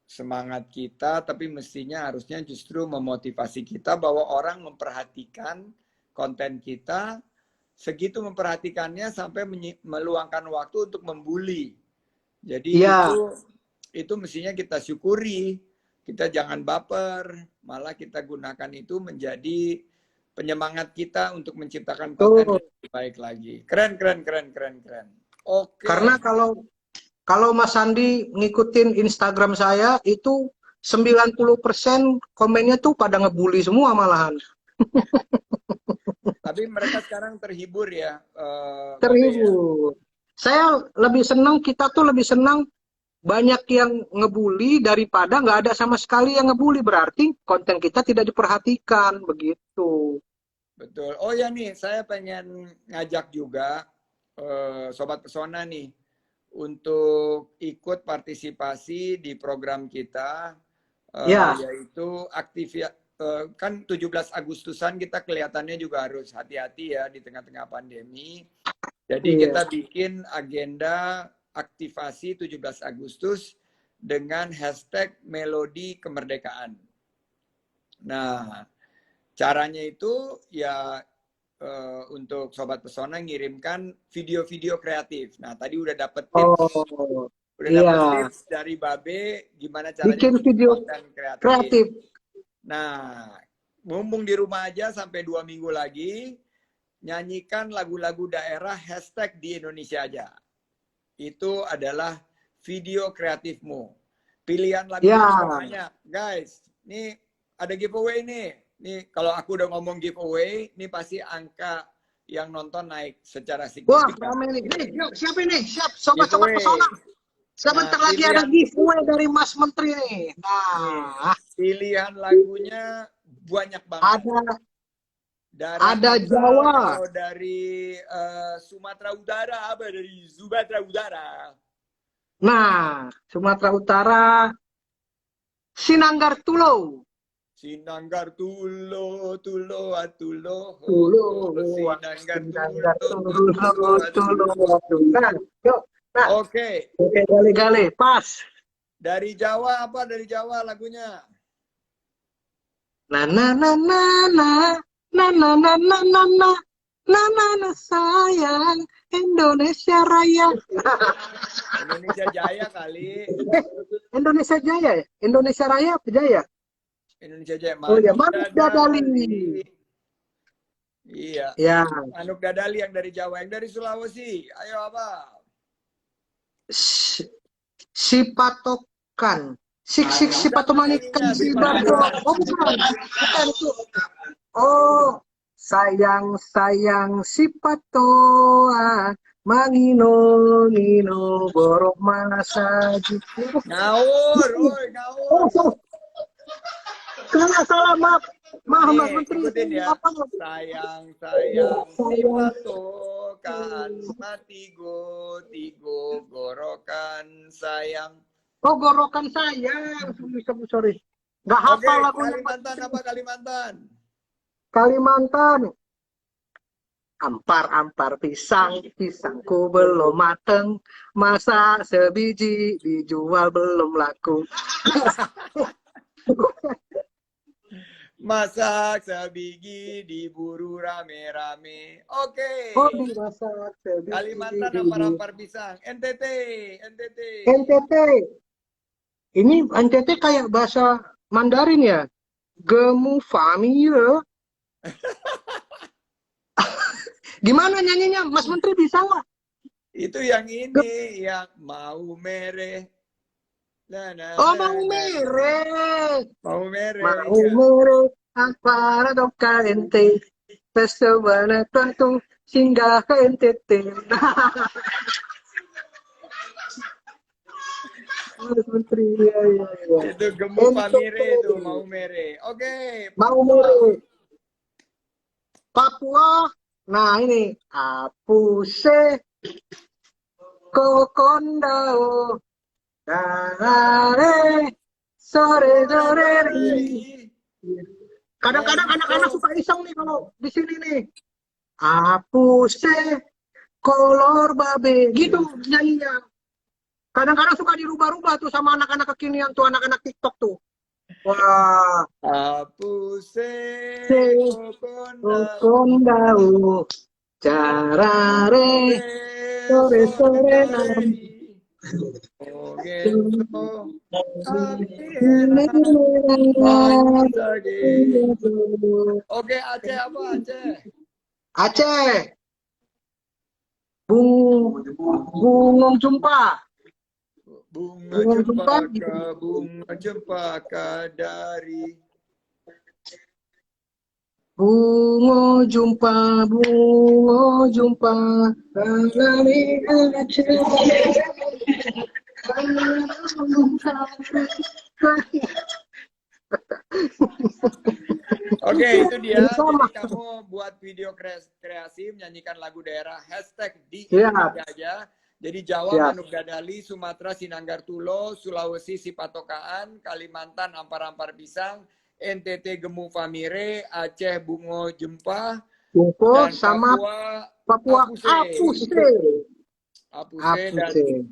semangat kita, tapi mestinya harusnya justru memotivasi kita bahwa orang memperhatikan konten kita, segitu memperhatikannya sampai meluangkan waktu untuk membuli. Jadi itu mestinya kita syukuri, kita jangan baper, malah kita gunakan itu menjadi penyemangat kita untuk menciptakan konten yang lebih baik lagi. Keren. Oke. Karena kalau Mas Sandi ngikutin Instagram saya, itu 90% komennya tuh pada ngebully semua malahan. Tapi mereka sekarang terhibur ya. Terhibur. Saya lebih senang, kita tuh lebih senang banyak yang ngebully daripada nggak ada sama sekali yang ngebully. Berarti konten kita tidak diperhatikan, begitu. Betul. Oh ya nih, saya pengen ngajak juga Sobat Pesona nih untuk ikut partisipasi di program kita, yaitu kan 17 Agustusan kita kelihatannya juga harus hati-hati ya di tengah-tengah pandemi. Jadi kita bikin agenda aktivasi 17 Agustus dengan hashtag Melodi Kemerdekaan. Nah, caranya itu ya untuk Sobat Pesona ngirimkan video-video kreatif. Nah, tadi udah dapet tips. Dapet tips dari Babe gimana caranya bikin video kreatif. Nah, mumpung di rumah aja sampai 2 minggu lagi, nyanyikan lagu-lagu daerah hashtag di Indonesia aja. Itu adalah video kreatifmu. Pilihan lagunya banyak. Guys, nih ada giveaway nih. Nih, kalau aku udah ngomong giveaway, ini pasti angka yang nonton naik secara signifikan. Wah, ramai nih. Yuk, siapa ini? Siap, Sobat-Sobat Pesona. Sebentar lagi ada giveaway dari Mas Menteri nih. Nah, pilihan lagunya banyak banget. Ada Jawa. Atau dari Sumatera Utara, apa dari Sumatera Utara. Nah, Sumatera Utara, Sinanggar Tulo. Sinanggar Tulo, Tulo, Atulo, Sinanggar Tulo. Nah, Oke. Gale-gale, pas. Dari Jawa apa? Dari Jawa lagunya? Na na na na na na na na na na na na na na sayang Indonesia Raya. Indonesia Jaya kali. Indonesia Jaya ya? Indonesia Raya apa Jaya? Indonesia Jaya. Oh ya, Manusia Dali. Iya. Ya, Manuk dadali yang dari Jawa, yang dari Sulawesi. Ayo apa? si, si patokan. Si Bukan patomanikan penyanyinya, si si bato. patokan. Oh, bukan itu. Oh, sayang sayang si patoa mangino nino borok masa gitu. Ngawur, woi, Oh, ngawur. oh, salah, maaf. Maaf, Mas Nih, Menteri. ikutin ya. Apa? Sayang, sayang, si Sayang. patokan, matigo, tigo, gorokan, sayang. Oh, gorokan sayang. Sorry. Nggak Oke, hafal lagunya Mas Kalimantan Menteri. apa Kalimantan? Kalimantan. Ampar-ampar pisang, pisangku belum mateng. Masa sebiji dijual belum laku. Masak sebiji diburu rame-rame. Oke. Oh, dimasak sebiji Kalimantan di ampar-ampar pisang. NTT, NTT. NTT. Ini NTT kayak bahasa Mandarin ya? Gemu famille. Gimana nyanyinya? Mas Menteri bisa nggak? Itu yang ini, yang mau mereh. Nah, nah, Oh, nah, mau nah, nah. merek. Mau mereh, Mau iya. merek. Ampara doka ente. Pesawat tentu singgah ke NTT. Mas Menteri, ya, ya, ya. Itu gemu NTT. pamire itu, mau mereh. Oke, Mau Papua. merek. Papua. Nah, ini. Apuse. Kokondao. Dare. Sore-sore. Sore-sore. Kadang-kadang anak-anak suka iseng nih kalau di sini nih. Apuse kolor babe gitu nyanyinya. Kadang-kadang suka dirubah-rubah tuh sama anak-anak kekinian tuh, anak-anak TikTok tuh. Wah, Apuse se kokondau. kondau carare sore-sore Sore-sore. nanti. Ogento Amiera Manisage. Oke, Aceh apa Aceh? Aceh, bungong jumpa. Bunga Bungong jumpa. cempaka, bunga cempaka dari Bungo jumpa, kami Aceh. Oke, itu dia. Sama. Jadi kamu buat video kreasi, menyanyikan lagu daerah, hashtag di Siap, Indonesia aja. Jadi Jawa, siap. Manuk Dadali, Sumatera, Sinanggar Tulo, Sulawesi, Sipatokaan, Kalimantan, Ampar-Ampar Pisang, NTT, Gemu Famire, Aceh, Bungo Jempa, Bungko dan sama Papua, Papua Apuse. Apuse. Apuse, dan Apuse.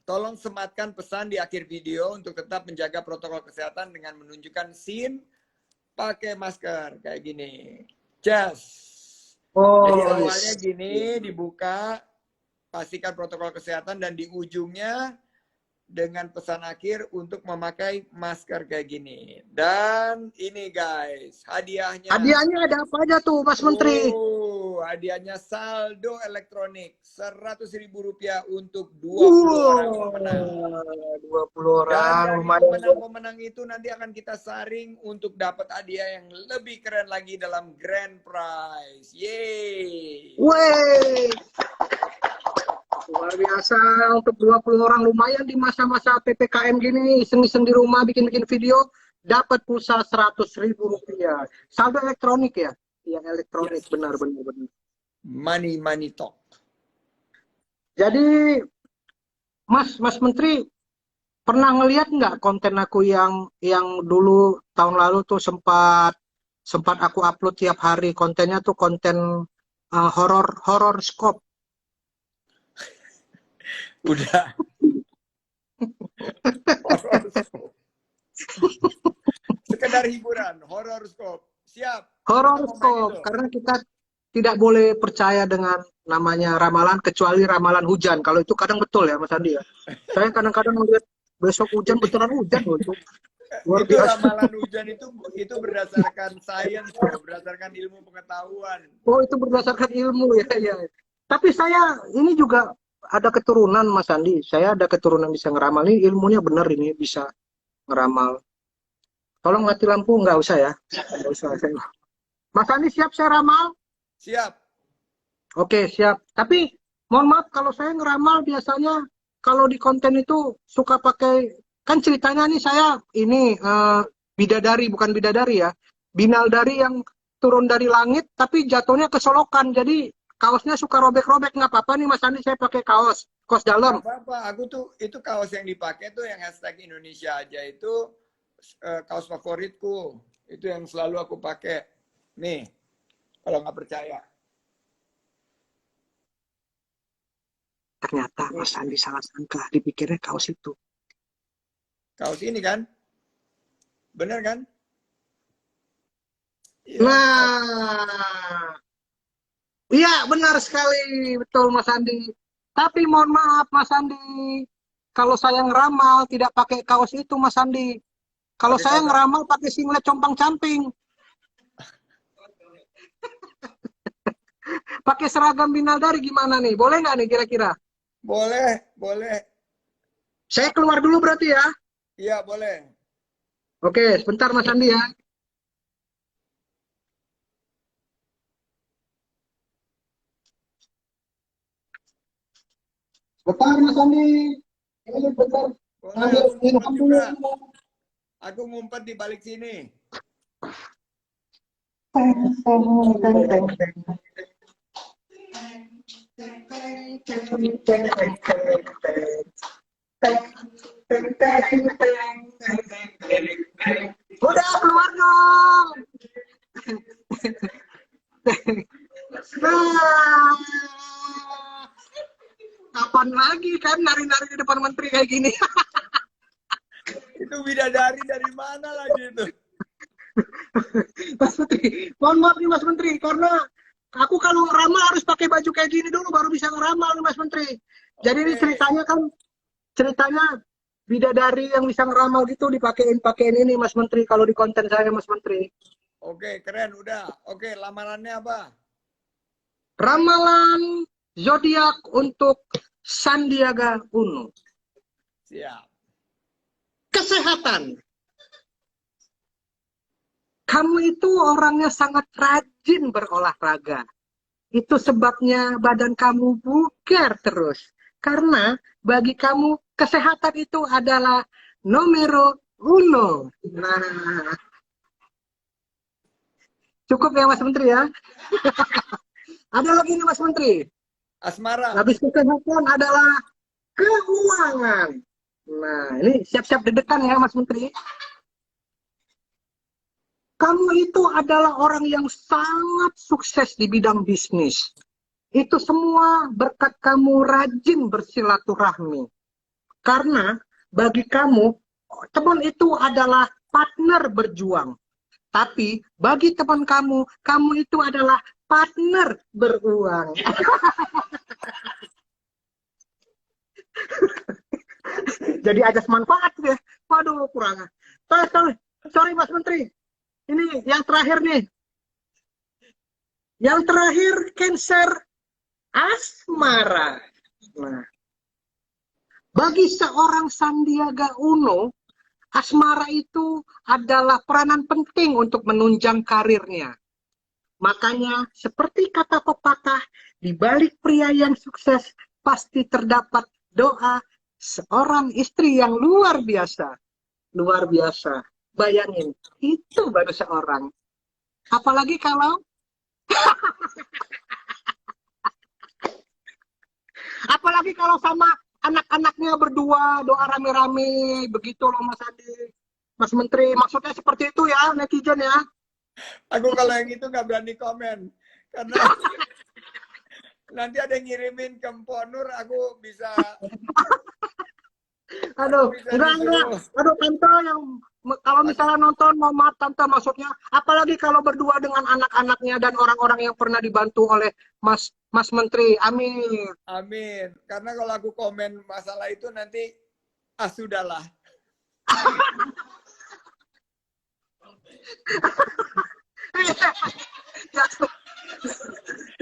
tolong sematkan pesan di akhir video untuk tetap menjaga protokol kesehatan dengan menunjukkan scene pakai masker kayak gini. Just. Jadi Oh, awalnya yes. gini dibuka, pastikan protokol kesehatan dan di ujungnya dengan pesan akhir untuk memakai masker kayak gini. Dan ini guys, hadiahnya. Hadiahnya ada apa aja tuh, Mas Menteri? Hadiahnya saldo elektronik Rp100.000 untuk 20 orang pemenang. 20 Dan orang, dari lumayan. pemenang-pemenang itu nanti akan kita saring untuk dapat hadiah yang lebih keren lagi dalam grand prize. Yeay. Wey, luar biasa untuk 20 orang, lumayan di masa-masa PPKM gini, iseng-iseng di rumah bikin-bikin video, dapat pulsa Rp100.000. Saldo elektronik ya? Yang elektronik, Yes. benar-benar. Money talk. Jadi, Mas Menteri, pernah ngelihat nggak konten aku yang dulu tahun lalu tuh sempat aku upload tiap hari, kontennya tuh konten horor scope. Udah. Horoscope. Sekedar hiburan, horoscope. Siap. Horor Kita mau main scope itu. karena kita tidak boleh percaya dengan namanya ramalan kecuali ramalan hujan. Kalau itu kadang betul ya Mas Andi ya. Saya kadang-kadang melihat besok hujan beneran hujan loh itu. Luar Itu biasa. ramalan hujan itu berdasarkan sains, bro, berdasarkan ilmu pengetahuan. Oh, itu berdasarkan ilmu ya, ya. Tapi saya ini juga ada keturunan Mas Andi. Saya ada keturunan bisa ngeramal. Ini ilmunya benar ini bisa ngeramal. Tolong mati lampu nggak usah ya. Nggak usah. Mas Andi siap saya ramal? Siap. Oke, siap. Tapi mohon maaf kalau saya ngeramal biasanya kalau di konten itu suka pakai kan ceritanya nih saya ini bidadari bukan bidadari ya. Binaldari yang turun dari langit tapi jatuhnya ke solokan. Jadi kaosnya suka robek-robek nggak apa-apa nih Mas Andi saya pakai kaos dalam. Gak apa-apa. Aku tuh itu kaos yang dipakai tuh yang hashtag Indonesia aja itu kaos favoritku. Itu yang selalu aku pakai. Nih, kalau nggak percaya. Ternyata Mas Andi salah sangka dipikirnya kaos itu. Kaos ini kan? Bener kan? Iya. Nah, iya benar sekali, betul Mas Andi. Tapi mohon maaf Mas Andi, kalau saya ngeramal tidak pakai kaos itu Mas Andi. Kalau Pakai saya kaos apa? ngeramal pakai singlet compang-camping, pakai seragam binaldari gimana nih? Boleh nggak nih kira-kira? Boleh, boleh. Saya keluar dulu berarti ya. Iya, boleh. Oke, sebentar Mas Andi ya. Sebentar Mas Andi. Ini bentar. Boleh, Ambil aku ngumpet ilham dulu. juga. Aku ngumpet di balik sini. Teng, teng, teng, teng, teng. Udah keluar dong. Nah, kapan lagi kan nari-nari di depan menteri kayak gini? Itu bidadari dari mana lagi itu? Mas Menteri, mohon maaf nih Mas Menteri, karena aku kalau ngeramal harus pakai baju kayak gini dulu baru bisa ngeramal nih Mas Menteri. Jadi ini Oke. ceritanya bidadari yang bisa ngeramal gitu dipakein ini Mas Menteri kalau di konten saya Mas Menteri. Oke, keren udah. Oke, lamarannya apa? Ramalan zodiak untuk Sandiaga Uno. Siap. Kesehatan. Kamu itu orangnya sangat rajin berolahraga. Itu sebabnya badan kamu bugar terus. Karena bagi kamu kesehatan itu adalah nomor uno. Nah, cukup ya Mas Menteri ya. Ada lagi nih Mas Menteri. Asmara. Habis kesehatan adalah keuangan. Nah, ini siap-siap deg-degan ya Mas Menteri. Kamu itu adalah orang yang sangat sukses di bidang bisnis. Itu semua berkat kamu rajin bersilaturahmi. Karena bagi kamu, teman itu adalah partner berjuang. Tapi bagi teman kamu itu adalah partner beruang. Jadi ajas manfaat ya. Waduh, kurang. Sorry Mas Menteri. Ini yang terakhir nih. Yang terakhir, Cancer asmara. Nah, bagi seorang Sandiaga Uno, asmara itu adalah peranan penting untuk menunjang karirnya. Makanya, seperti kata pepatah, di balik pria yang sukses pasti terdapat doa seorang istri yang luar biasa. Luar biasa. Bayangin, itu baru seorang. Apalagi kalau sama anak-anaknya berdua doa rame-rame begitu loh Mas Adi. Mas Menteri, maksudnya seperti itu ya netizen ya. Aku kalau yang itu nggak berani komen. Karena nanti ada yang ngirimin ke Mpok Nur, aku bisa Aduh, enggak. disuruh. Aduh, tante yang kalau misalnya nonton, mau maaf tante maksudnya, apalagi kalau berdua dengan anak-anaknya dan orang-orang yang pernah dibantu oleh Mas Menteri. Amin. Amin. Karena kalau aku komen masalah itu nanti, sudahlah. Ya,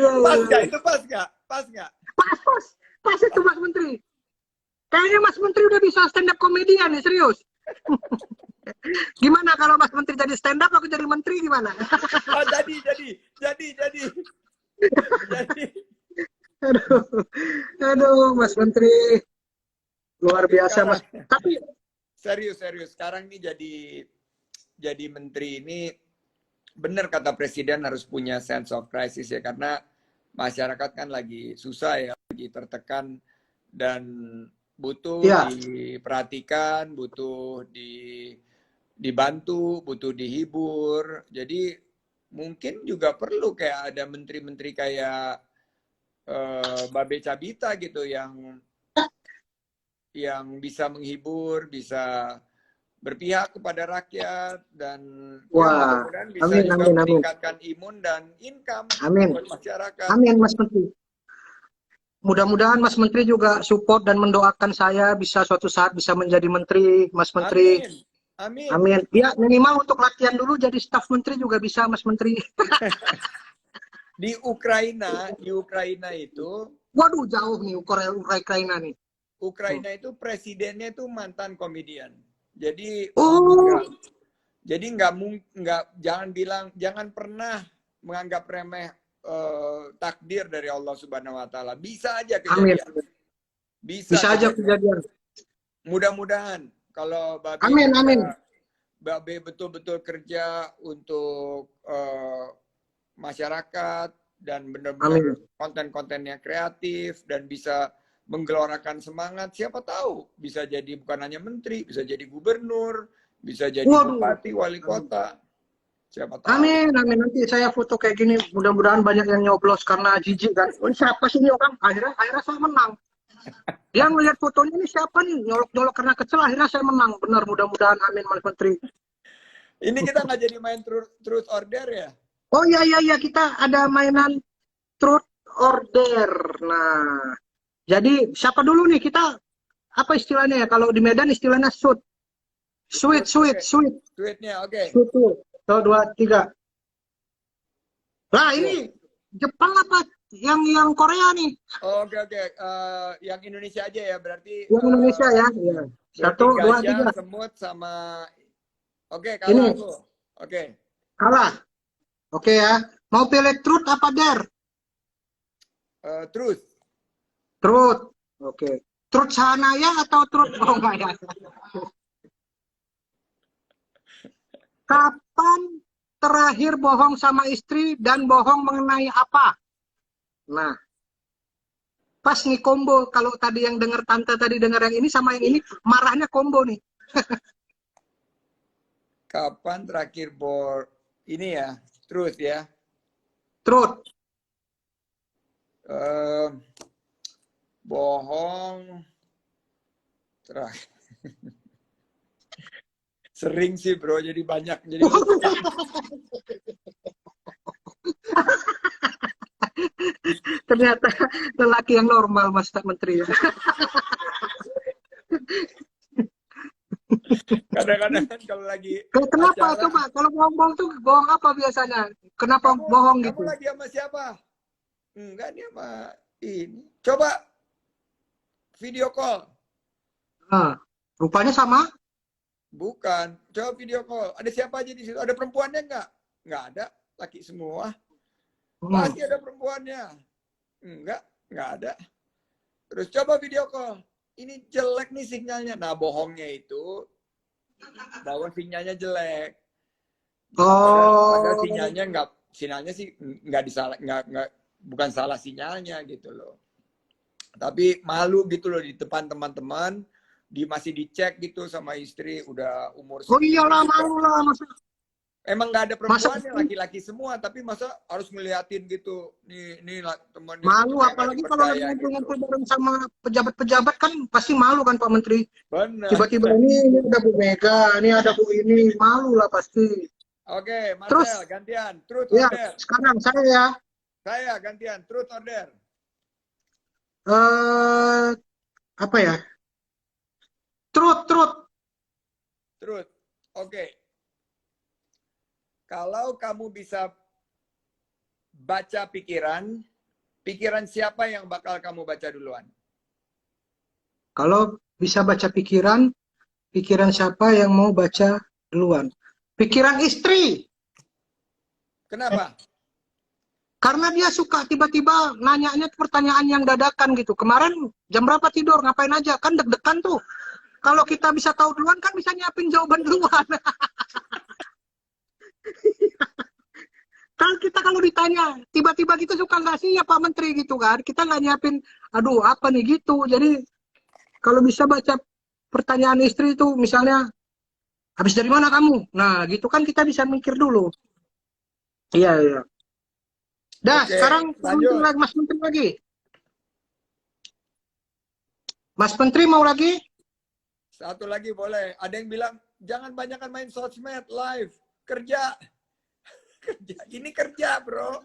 Pas ya, nggak? ya. Itu pas nggak? Pas nggak? Pas, pas itu Mas Menteri. Kayaknya Mas Menteri udah bisa stand up komedian nih, serius. Gimana kalau Mas Menteri jadi stand up, aku jadi menteri gimana? Oh, jadi. Jadi. Aduh, aduh, Mas Menteri luar Tapi biasa sekarang Mas. Tapi serius. Sekarang nih jadi menteri ini benar kata presiden harus punya sense of crisis ya karena masyarakat kan lagi susah ya, lagi tertekan dan butuh ya, diperhatikan, butuh dibantu, butuh dihibur. Jadi mungkin juga perlu kayak ada menteri-menteri kayak Babe Cabita gitu yang bisa menghibur, bisa berpihak kepada rakyat dan ya wah, mudah-mudahan bisa amin, juga amin, amin, meningkatkan imun dan income amin, buat masyarakat. amin, Mas Menteri. Mudah-mudahan Mas Menteri juga support dan mendoakan saya bisa suatu saat bisa menjadi menteri, Mas Menteri. Amin. Amin. Amin. Ya, minimal untuk latihan dulu jadi staf menteri juga bisa, Mas Menteri. Di Ukraina itu Waduh, jauh nih Ukraina nih. Ukraina itu presidennya itu mantan komedian. Jadi Oh, nggak jangan pernah menganggap remeh takdir dari Allah Subhanahu wa taala. Bisa aja amin. kejadian. Bisa Bisa aja kejadian. kejadian. Mudah-mudahan kalau Amin, amin. Babe betul-betul kerja untuk masyarakat dan Amin. benar-benar konten-kontennya kreatif dan bisa menggelorakan semangat, siapa tahu bisa jadi bukan hanya menteri, bisa jadi gubernur, bisa jadi Waduh. bupati, wali kota. Siapa tahu. Amin, amin. Nanti saya foto kayak gini, mudah-mudahan banyak yang nyoblos karena jijik kan. Oh, siapa sih ini orang? Akhirnya saya menang. Dia ngelihat fotonya ini siapa nih? Nyolok-nyolok karena kecil, akhirnya saya menang. Benar, mudah-mudahan amin, Mas Menteri. Ini kita nggak jadi main truth or dare ya? Oh iya, kita ada mainan truth or dare. Nah, jadi siapa dulu nih kita apa istilahnya ya? Kalau di Medan istilahnya shoot. Sweet. Tweetnya oke. Shoot tuh. 1, 2, 3. Lah ini Jepang apa yang Korea nih? Oke. Yang Indonesia aja ya berarti. Yang Indonesia ya. Iya. Berarti 1, 2, gajah, 3. semut sama. Oke, Ini kalah aku. Oke. kalah. Oke ya. Mau pilih truth apa dare? Truth. Truth. Oke. Truth Sahanaya atau truth oh enggak ya. Kapan terakhir bohong sama istri dan bohong mengenai apa? Nah, pas nih combo. Kalau tadi yang denger tante tadi denger yang ini sama yang ini marahnya combo nih. Kapan terakhir ini ya, truth ya. Truth. Bohong terakhir. Sering sih bro, jadi banyak. Jadi Ternyata lelaki yang normal Mas Menteri. kadang-kadang kan kalau lagi Kenapa acara, coba kalau bohong tuh bohong apa biasanya? Kenapa bohong gitu? kamu lagi sama siapa? Enggak, nih sama ini. Coba video call. Nah, rupanya sama? Bukan. Coba video call. Ada siapa aja di situ? Ada perempuannya enggak? Enggak ada. Laki semua. Pasti ada perempuannya. Enggak ada. Terus coba video call. Ini jelek nih sinyalnya. Nah, bohongnya itu bahwa sinyalnya jelek. Padahal sinyalnya sih bukan salah sinyalnya gitu loh. Tapi malu gitu loh di depan teman-teman, masih dicek gitu sama istri udah umur Oh iyalah malu lah masa. Emang nggak ada perempuannya, laki-laki semua, tapi masa harus ngeliatin gitu. Nih temannya. Malu apalagi kalau lagi ngumpul-ngumpul bareng sama pejabat-pejabat kan pasti malu kan Pak Menteri. Benar. Tiba-tiba ini ada Bu Mega, ini ada Bu ini, malu lah pasti. Oke, Marcel, terus gantian. Truth ya, or dare? sekarang saya ya. Saya gantian. Truth or dare? Apa ya? Truth. Truth. Oke. Kalau kamu bisa baca pikiran, pikiran siapa yang bakal kamu baca duluan? Kalau bisa baca pikiran, pikiran siapa yang mau baca duluan? Pikiran istri. Kenapa? Karena dia suka tiba-tiba nanyanya pertanyaan yang dadakan gitu. Kemarin jam berapa tidur, ngapain aja, kan deg-degan tuh. Kalau kita bisa tahu duluan kan bisa nyiapin jawaban duluan. Kan kita kalau ditanya, tiba-tiba kita suka nggak sih ya Pak Menteri gitu kan. Kita nggak nyiapin, aduh apa nih gitu. Jadi kalau bisa baca pertanyaan istri itu misalnya, habis dari mana kamu? Nah gitu kan kita bisa mikir dulu. Iya, iya. Dah, Oke, sekarang lanjut. Mas Menteri lagi. Mas Menteri mau lagi? Satu lagi boleh. Ada yang bilang, jangan banyakkan main sosmed, live. Kerja. Kerja. Ini kerja, bro.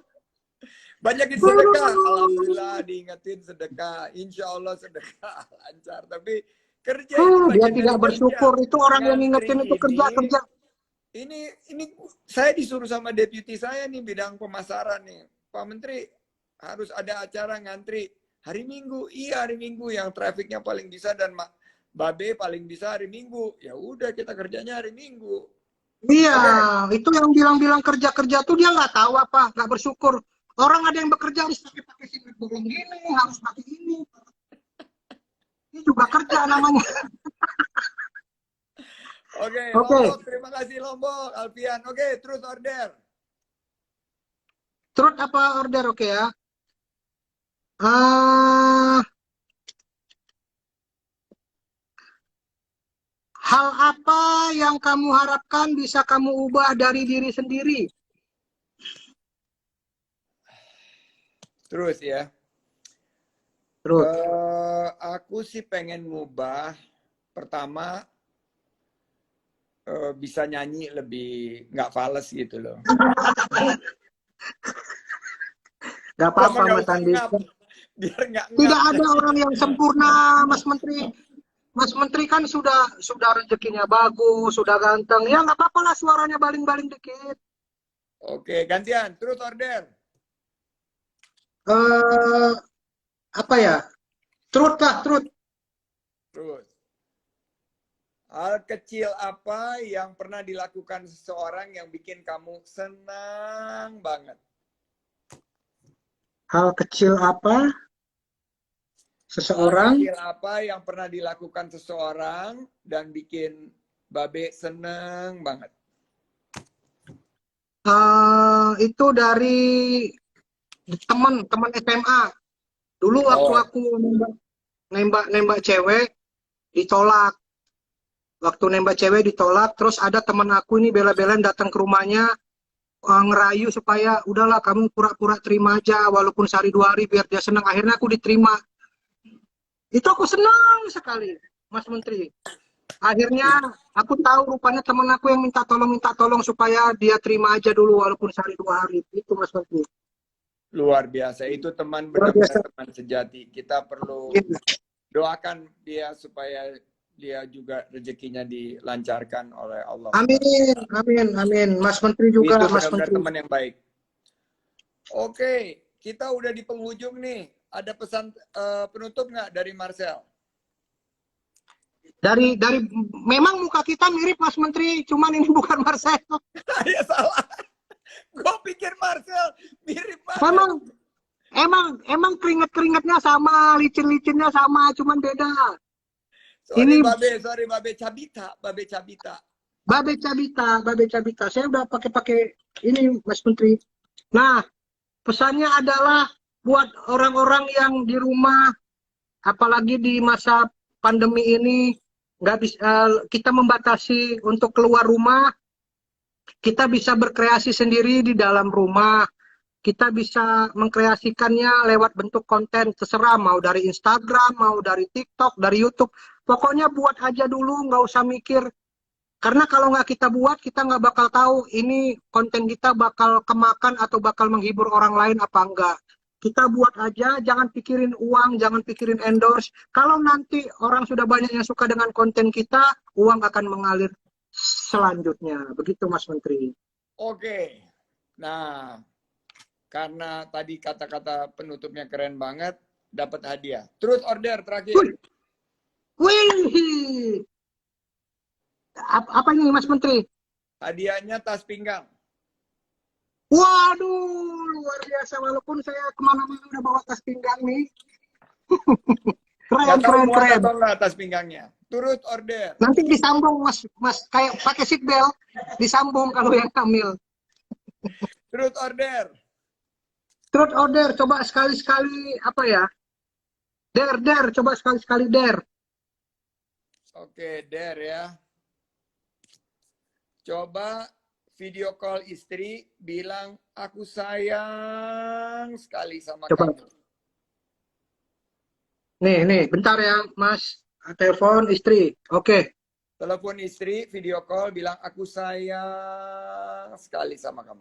Banyakin sedekah. Alhamdulillah diingetin sedekah. Insya Allah sedekah lancar. Tapi kerja itu Dia bagian tidak dari bersyukur. kerja. Itu orang yang Ngantri ngingetin itu kerja-kerja. ini saya disuruh sama deputi saya nih bidang pemasaran nih. Pak Menteri harus ada acara ngantri hari Minggu. Iya hari Minggu yang trafiknya paling bisa dan Babe paling bisa hari Minggu. Ya udah kita kerjanya hari Minggu. Iya, Oke. itu yang bilang-bilang kerja-kerja tuh dia nggak tahu apa, nggak bersyukur. Orang ada yang bekerja harus pakai singlet bolong gini, harus pakai ini. Ini juga kerja namanya. Oke, Oke, Lombok. Terima kasih Lombok, Alfian. Oke, terus order. terus apa order oke ya? Ah, hal apa yang kamu harapkan bisa kamu ubah dari diri sendiri? Terus ya. Terus, Aku sih pengen ngubah. Pertama, bisa nyanyi lebih nggak fales gitu loh. nggak Sama apa-apa nggak Mas usah Andi. ngap, biar nggak Tidak ngap. ada orang yang sempurna, Mas Menteri. Mas Menteri kan sudah rezekinya bagus, sudah ganteng. Ya nggak apa-apa lah suaranya baling-baling dikit. Oke, gantian. Terus order. Eh apa ya? Truth lah, truth. Terus. Hal kecil apa yang pernah dilakukan seseorang yang bikin kamu senang banget? Hal kecil apa Hal seseorang kecil apa yang pernah dilakukan seseorang dan bikin Babe seneng banget? itu dari teman SMA. Dulu waktu Oh, aku nembak cewek ditolak. Waktu nembak cewek ditolak, terus ada teman aku ini bela-belain datang ke rumahnya ngerayu supaya udahlah kamu pura-pura terima aja walaupun sehari 2 hari biar dia senang. Akhirnya aku diterima. Itu aku senang sekali, Mas Menteri. Akhirnya aku tahu rupanya teman aku yang minta tolong supaya dia terima aja dulu walaupun sehari 2 hari. Itu Mas Menteri. luar biasa. Itu teman Luar biasa. benar-benar teman sejati. Kita perlu Iya. doakan dia supaya dia juga rezekinya dilancarkan oleh Allah. Amin, amin, amin. Mas Menteri juga, Itu Mas benar-benar Menteri. teman yang baik. Oke, kita udah di penghujung nih. Ada pesan penutup nggak dari Marcel? Dari memang muka kita mirip Mas Menteri, cuman ini bukan Marcel. Ya salah. Gue pikir Marcel mirip banget. Emang keringet-keringetnya sama, licin-licinnya sama, cuman beda. Sorry Ini Babe Cabita, Babe Cabita. Babe Cabita. Saya udah pakai ini Mas Menteri. Nah, pesannya adalah buat orang-orang yang di rumah, apalagi di masa pandemi ini, nggak bisa kita membatasi untuk keluar rumah. Kita bisa berkreasi sendiri di dalam rumah. Kita bisa mengkreasikannya lewat bentuk konten terserah, mau dari Instagram, mau dari TikTok, dari YouTube. Pokoknya buat aja dulu, nggak usah mikir. Karena kalau nggak kita buat, kita nggak bakal tahu ini konten kita bakal kemakan atau bakal menghibur orang lain apa enggak. Kita buat aja, jangan pikirin uang, jangan pikirin endorse. Kalau nanti orang sudah banyak yang suka dengan konten kita, uang akan mengalir selanjutnya. Begitu Mas Menteri. Oke. Nah, karena tadi kata-kata penutupnya keren banget, dapat hadiah. Truth order terakhir. Wih, apa ini Mas Menteri? Hadiahnya tas pinggang. Waduh, luar biasa. Walaupun saya kemana-mana udah bawa tas pinggang nih. Nggak Keren, tahu keren, muat keren. atau enggak tas pinggangnya. Turut order. Nanti disambung Mas, kayak pakai seat belt, disambung kalau yang hamil. Turut order. Truth order, coba sekali-sekali apa ya? Der, coba sekali-sekali der. Oke, der ya. Coba video call istri, bilang aku sayang sekali sama Coba. kamu. Nih, bentar ya, Mas. Telepon istri. Oke. Telepon istri, video call, bilang aku sayang sekali sama kamu.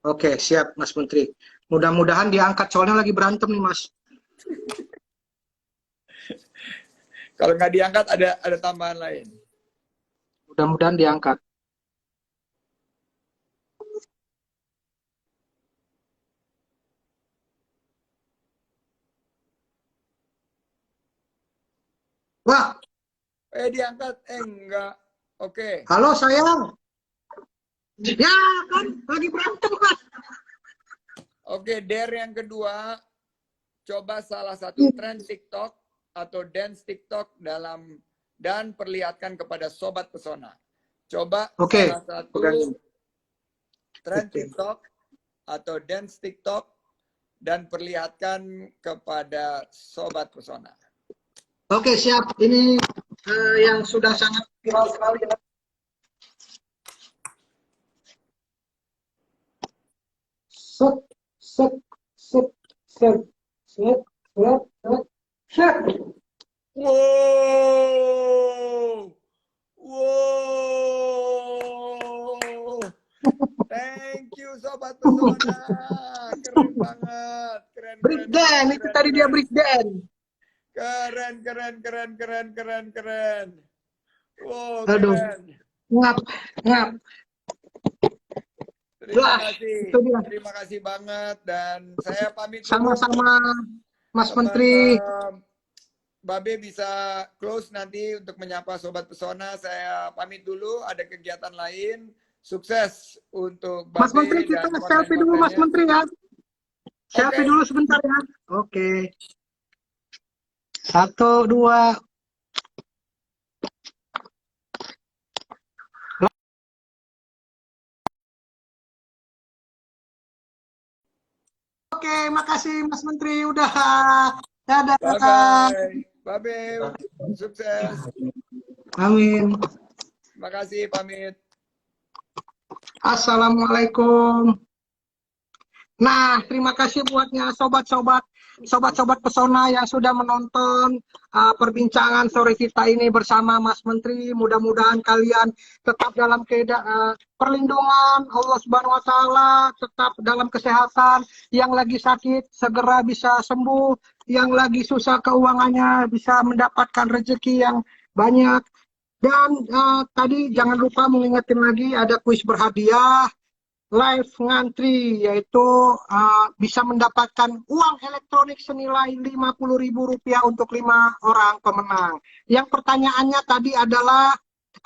Oke, siap Mas Menteri. Mudah-mudahan diangkat, soalnya lagi berantem nih Mas. Kalau nggak diangkat ada tambahan lain. Mudah-mudahan diangkat. Wah, Diangkat, enggak. Oke. halo sayang. Ya kan, lagi berantem Mas. Oke, der yang kedua, coba salah satu tren TikTok atau dance TikTok dan perlihatkan kepada Sobat Pesona. Coba Oke. salah satu tren TikTok atau dance TikTok dan perlihatkan kepada Sobat Pesona. Oke, siap. Ini yang sudah sangat viral sekali. Set, set, set, set, set, set, set, set. Wow, wow, thank you Sobat Pesona, keren banget, keren. Break dance, itu tadi dia break dance. Keren. Wow, Aduh, keren. ngap. Terima kasih banget dan saya pamit dulu. Sama-sama Mas Menteri. Babe bisa close nanti untuk menyapa Sobat Pesona. Saya pamit dulu, ada kegiatan lain. Sukses untuk Babe. Mas Menteri, kita selfie dulu Mas Menteri ya. Selfie dulu sebentar ya. Oke. 1, 2. Oke, makasih Mas Menteri. Udah. Dadah. Bye-bye. Babe, sukses. Amin. Terima kasih, pamit. Assalamualaikum. Nah, terima kasih buatnya sobat-sobat Pesona yang sudah menonton perbincangan sore kita ini bersama Mas Menteri. Mudah-mudahan kalian tetap dalam perlindungan Allah Subhanahu wa taala, tetap dalam kesehatan, yang lagi sakit segera bisa sembuh, yang lagi susah keuangannya bisa mendapatkan rezeki yang banyak. Dan tadi jangan lupa mengingatkan lagi ada kuis berhadiah live ngantri, yaitu bisa mendapatkan uang elektronik senilai Rp50.000 untuk 5 orang pemenang. Yang pertanyaannya tadi adalah,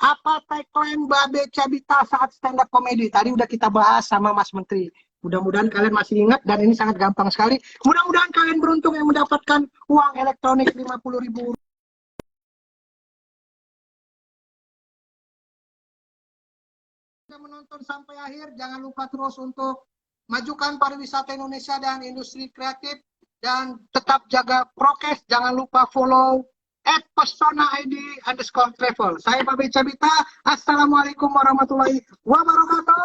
apa tagline Babe Cabita saat stand up comedy? Tadi udah kita bahas sama Mas Menteri. Mudah-mudahan kalian masih ingat, dan ini sangat gampang sekali. Mudah-mudahan kalian beruntung yang mendapatkan uang elektronik Rp50.000. Menonton sampai akhir, jangan lupa terus untuk majukan pariwisata Indonesia dan industri kreatif, dan tetap jaga prokes. Jangan lupa follow @pesona_id_travel. Saya Babe Cabita. Assalamualaikum warahmatullahi wabarakatuh.